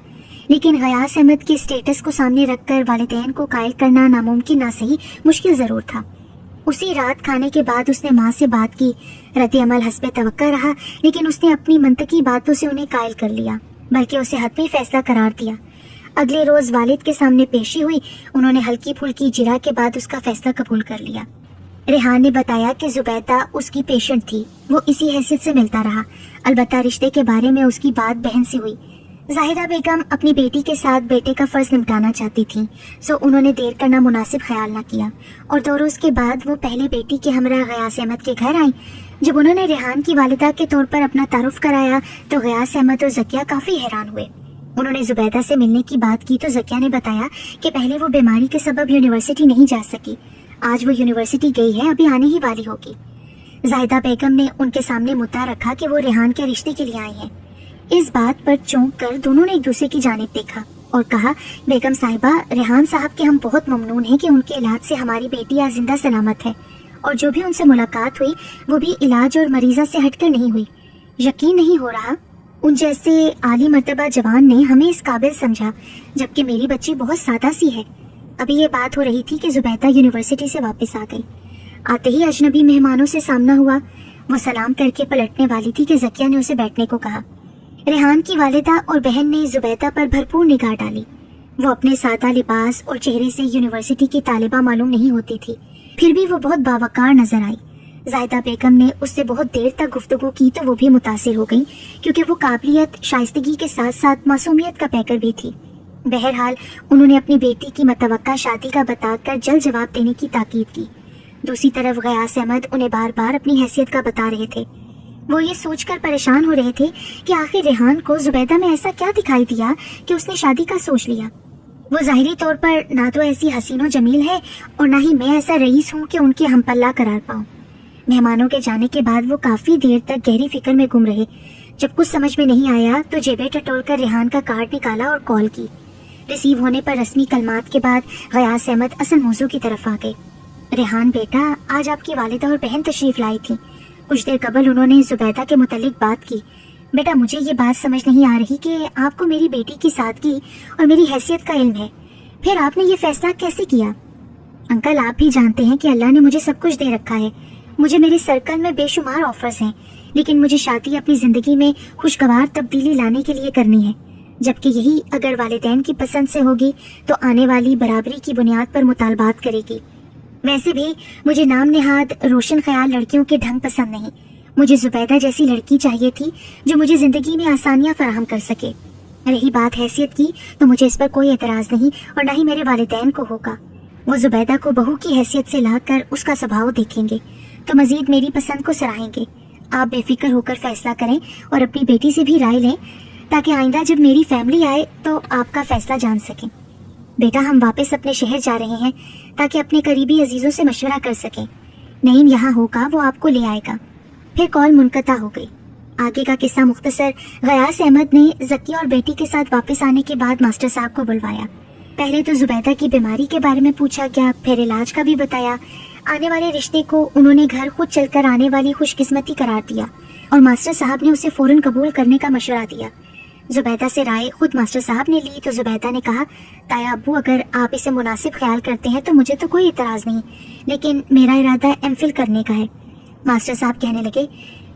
لیکن غیاث احمد کے اسٹیٹس کو سامنے رکھ کر والدین کو قائل کرنا ناممکن نہ صحیح مشکل ضرور تھا۔ اسی رات کھانے کے بعد اس نے ماں سے بات کی۔ رد عمل حسب توقع رہا، لیکن اس نے اپنی منطقی باتوں سے انہیں قائل کر لیا، بلکہ اسے حتمی فیصلہ قرار دیا۔ اگلے روز والد کے سامنے پیشی ہوئی، انہوں نے ہلکی پھلکی جرا کے بعد اس کا فیصلہ قبول کر لیا۔ ریحان نے بتایا کہ زبیدہ اس کی پیشنٹ تھی، وہ اسی حیثیت سے ملتا رہا، البتہ رشتے کے بارے میں اس کی بات بہن سے ہوئی۔ زاہدہ بیگم اپنی بیٹی کے ساتھ بیٹے کا فرض نمٹانا چاہتی تھیں، سو انہوں نے دیر کرنا مناسب خیال نہ کیا، اور 2 روز کے بعد وہ پہلے بیٹی کے ہمراہ غیاث احمد کے گھر آئیں۔ جب انہوں نے ریحان کی والدہ کے طور پر اپنا تعارف کرایا تو غیاث احمد اور ذکیہ کافی حیران ہوئے۔ انہوں نے زبیدہ سے ملنے کی بات کی تو ذکیہ نے بتایا کہ پہلے وہ بیماری کے سبب یونیورسٹی نہیں جا سکی، آج وہ یونیورسٹی گئی ہے، ابھی آنے ہی والی ہوگی۔ زاہدہ بیگم نے ان کے سامنے مدعا رکھا کہ وہ ریحان کے رشتے کے لیے آئی ہیں۔ اس بات پر چونک کر دونوں نے ایک دوسرے کی جانب دیکھا اور کہا، بیگم صاحبہ، ریحان صاحب کے ہم بہت ممنون ہیں کہ ان کے علاج سے ہماری بیٹی آج زندہ سلامت ہے، اور جو بھی ان سے ملاقات ہوئی وہ بھی علاج اور مریضہ سے ہٹ کر نہیں ہوئی۔ یقین نہیں ہو رہا ان جیسے عالی مرتبہ جوان نے ہمیں اس قابل سمجھا، جبکہ میری بچی بہت سادہ سی ہے۔ ابھی یہ بات ہو رہی تھی کہ زبیدہ یونیورسٹی سے واپس آ گئی۔ آتے ہی اجنبی مہمانوں سے سامنا ہوا۔ وہ سلام کر کے پلٹنے والی تھی کہ ذکیہ نے اسے بیٹھنے کو کہا۔ ریحان کی والدہ اور بہن نے زبیدہ پر بھرپور نگاہ ڈالی۔ وہ اپنے سادہ لباس اور چہرے سے یونیورسٹی کی طالبہ معلوم نہیں ہوتی تھی، پھر بھی وہ بہت باوقار نظر آئی۔ زاہدہ بیگم نے اس سے بہت دیر تک گفتگو کی تو وہ بھی متاثر ہو گئی، کیونکہ وہ قابلیت، شائستگی کے ساتھ ساتھ معصومیت کا پیکر بھی تھی۔ بہرحال انہوں نے اپنی بیٹی کی متوقع شادی کا بتا کر جلد جواب دینے کی تاکید کی۔ دوسری طرف غیاث احمد انہیں بار بار اپنی حیثیت کا بتا رہے تھے۔ وہ یہ سوچ کر پریشان ہو رہے تھے کہ آخر ریحان کو زبیدہ میں ایسا کیا دکھائی دیا کہ اس نے شادی کا سوچ لیا۔ وہ ظاہری طور پر نہ تو ایسی حسین و جمیل ہے اور نہ ہی میں ایسا رئیس ہوں کہ ان کے ہم پلہ قرار پاؤں۔ مہمانوں کے جانے کے بعد وہ کافی دیر تک گہری فکر میں گم رہے۔ جب کچھ سمجھ میں نہیں آیا تو جیبیں ٹٹول کر ریحان کا کارڈ نکالا اور کال کی۔ ریسیو ہونے پر رسمی کلمات کے بعد غیاث احمد اصل موضوع کی طرف آ گئے۔ ریحان بیٹا، آج آپ کی والدہ اور بہن تشریف لائی تھی۔ کچھ دیر قبل انہوں نے زبیدہ کے متعلق بات کی۔ بیٹا مجھے یہ بات سمجھ نہیں آ رہی کہ آپ کو میری بیٹی کی سادگی اور میری حیثیت کا علم ہے، پھر آپ نے یہ فیصلہ کیسے کیا؟ انکل آپ بھی جانتے ہیں کہ اللہ نے مجھے سب کچھ دے رکھا ہے، مجھے میرے سرکل میں بے شمار آفرز ہیں، لیکن مجھے شادی اپنی زندگی میں خوشگوار تبدیلی لانے کے لیے کرنی ہے، جبکہ یہی اگر والدین کی پسند سے ہوگی تو آنے والی برابری کی بنیاد پر مطالبات کرے گی۔ ویسے بھی مجھے نام نہاد روشن خیال لڑکیوں کے ڈھنگ پسند نہیں، مجھے زبیدہ جیسی لڑکی چاہیے تھی جو مجھے زندگی میں آسانیاں فراہم کر سکے۔ رہی بات حیثیت کی تو مجھے اس پر کوئی اعتراض نہیں اور نہ ہی میرے والدین کو ہوگا، وہ زبیدہ کو بہو کی حیثیت سے لا کر اس کا سبھاؤ دیکھیں گے تو مزید میری پسند کو سراہیں گے۔ آپ بے فکر ہو کر فیصلہ کریں اور اپنی بیٹی سے بھی رائے لیں تاکہ آئندہ جب میری فیملی آئے تو آپ کا فیصلہ جان سکیں۔ بیٹا ہم واپس اپنے شہر جا رہے ہیں تاکہ اپنے قریبی عزیزوں سے مشورہ کر سکیں، نعیم یہاں ہوگا، وہ آپ کو لے آئے گا۔ پھر کال منقطع ہو گئی۔ آگے کا قصہ مختصر، غیاث احمد نے ذکیہ اور بیٹی کے ساتھ واپس آنے کے بعد ماسٹر صاحب کو بلوایا۔ پہلے تو زبیدہ کی بیماری کے بارے میں پوچھا گیا، پھر علاج کا بھی بتایا۔ آنے والے رشتے کو انہوں نے گھر خود چل کر آنے والی خوش قسمتی قرار دیا اور ماسٹر صاحب نے اسے فوراً قبول کرنے کا مشورہ دیا۔ زبیدہ سے رائے خود ماسٹر صاحب نے لی تو زبیدہ نے کہا، تایا ابو اگر آپ اسے مناسب خیال کرتے ہیں تو مجھے تو کوئی اعتراض نہیں، لیکن میرا ارادہ ایم فل کرنے کا ہے۔ ماسٹر صاحب کہنے لگے،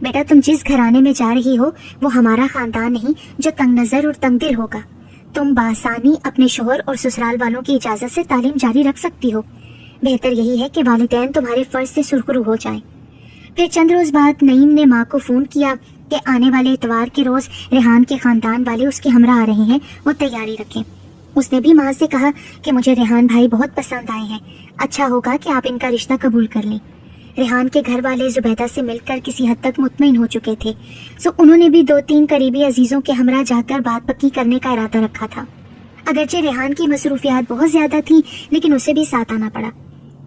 بیٹا تم جس گھرانے میں جا رہی ہو وہ ہمارا خاندان نہیں جو تنگ نظر اور تنگ دل ہوگا۔ تم بآسانی اپنے شوہر اور سسرال والوں کی اجازت سے تعلیم جاری رکھ سکتی ہو، بہتر یہی ہے کہ والدین تمہارے فرض سے سرخرو ہو جائیں۔ پھر چند روز بعد نعیم نے ماں کو فون کیا کہ آنے والے اتوار کے روز ریحان کے خاندان والے اس کے ہمراہ آ رہے ہیں، وہ تیاری رکھیں۔ اس نے بھی ماں سے کہا کہ مجھے ریحان بھائی بہت پسند آئے ہیں، اچھا ہوگا کہ آپ ان کا رشتہ قبول کر لیں۔ ریحان کے گھر والے زبیدہ سے مل کر کسی حد تک مطمئن ہو چکے تھے، سو انہوں نے بھی 2-3 قریبی عزیزوں کے ہمراہ جا کر بات پکی کرنے کا ارادہ رکھا تھا۔ اگرچہ ریحان کی مصروفیات بہت زیادہ تھیں لیکن اسے بھی ساتھ آنا پڑا۔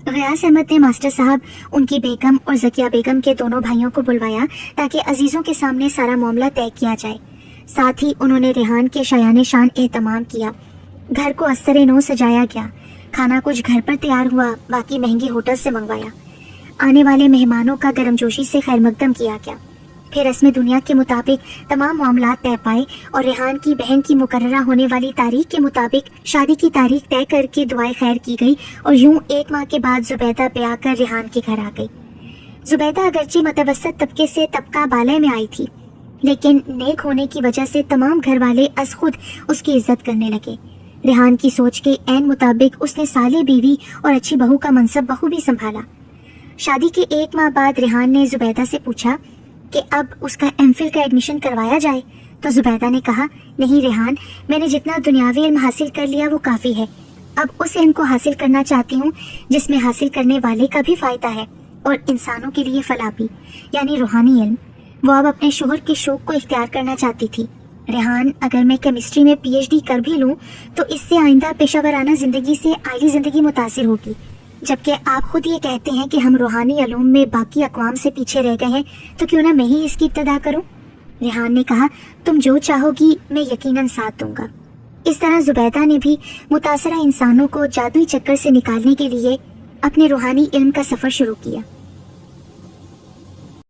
غیاث احمد نے ماسٹر صاحب، ان کی بیگم اور ذکیہ بیگم کے دونوں بھائیوں کو بلوایا تاکہ عزیزوں کے سامنے سارا معاملہ طے کیا جائے۔ ساتھ ہی انہوں نے ریحان کے شایان شان اہتمام کیا۔ گھر کو استر نو سجایا گیا، کھانا کچھ گھر پر تیار ہوا، باقی مہنگے ہوٹل سے منگوایا۔ آنے والے مہمانوں کا گرم جوشی سے خیر مقدم کیا گیا۔ پھر رسم دنیا کے مطابق تمام معاملات طے پائے اور ریحان کی بہن کی مقررہ ہونے والی تاریخ کے مطابق شادی کی تاریخ طے کر کے دعائیں خیر کی گئی اور یوں 1 ماہ کے بعد زبیدہ بیاہ کر ریحان کے گھر آ گئی۔ زبیدہ اگرچہ متوسط طبقے سے طبقہ بالے میں آئی تھی لیکن نیک ہونے کی وجہ سے تمام گھر والے از خود اس کی عزت کرنے لگے۔ ریحان کی سوچ کے عین مطابق اس نے صالح بیوی اور اچھی بہو کا منصب بخوبی سنبھالا۔ شادی کے 1 ماہ بعد ریحان نے زبیدہ سے پوچھا کہ اب اس کا ایم فل کا ایڈمیشن کروایا جائے تو زبیدہ نے کہا، نہیں ریحان، میں نے جتنا دنیاوی علم حاصل کر لیا وہ کافی ہے، اب اس علم کو حاصل کرنا چاہتی ہوں جس میں حاصل کرنے والے کا بھی فائدہ ہے اور انسانوں کے لیے فلاح بھی، یعنی روحانی علم۔ وہ اب اپنے شوہر کے شوق کو اختیار کرنا چاہتی تھی۔ ریحان، اگر میں کیمسٹری میں PhD کر بھی لوں تو اس سے آئندہ پیشہ ورانہ زندگی سے عائلی زندگی متاثر ہوگی، جبکہ آپ خود یہ کہتے ہیں کہ ہم روحانی علوم میں باقی اقوام سے پیچھے رہ گئے ہیں، تو کیوں نہ میں ہی اس کی ابتدا کروں؟ ریحان نے کہا، تم جو چاہو گی میں یقیناً ساتھ دوں گا۔ اس طرح زبیدہ نے بھی متاثرہ انسانوں کو جادوئی چکر سے نکالنے کے لیے اپنے روحانی علم کا سفر شروع کیا۔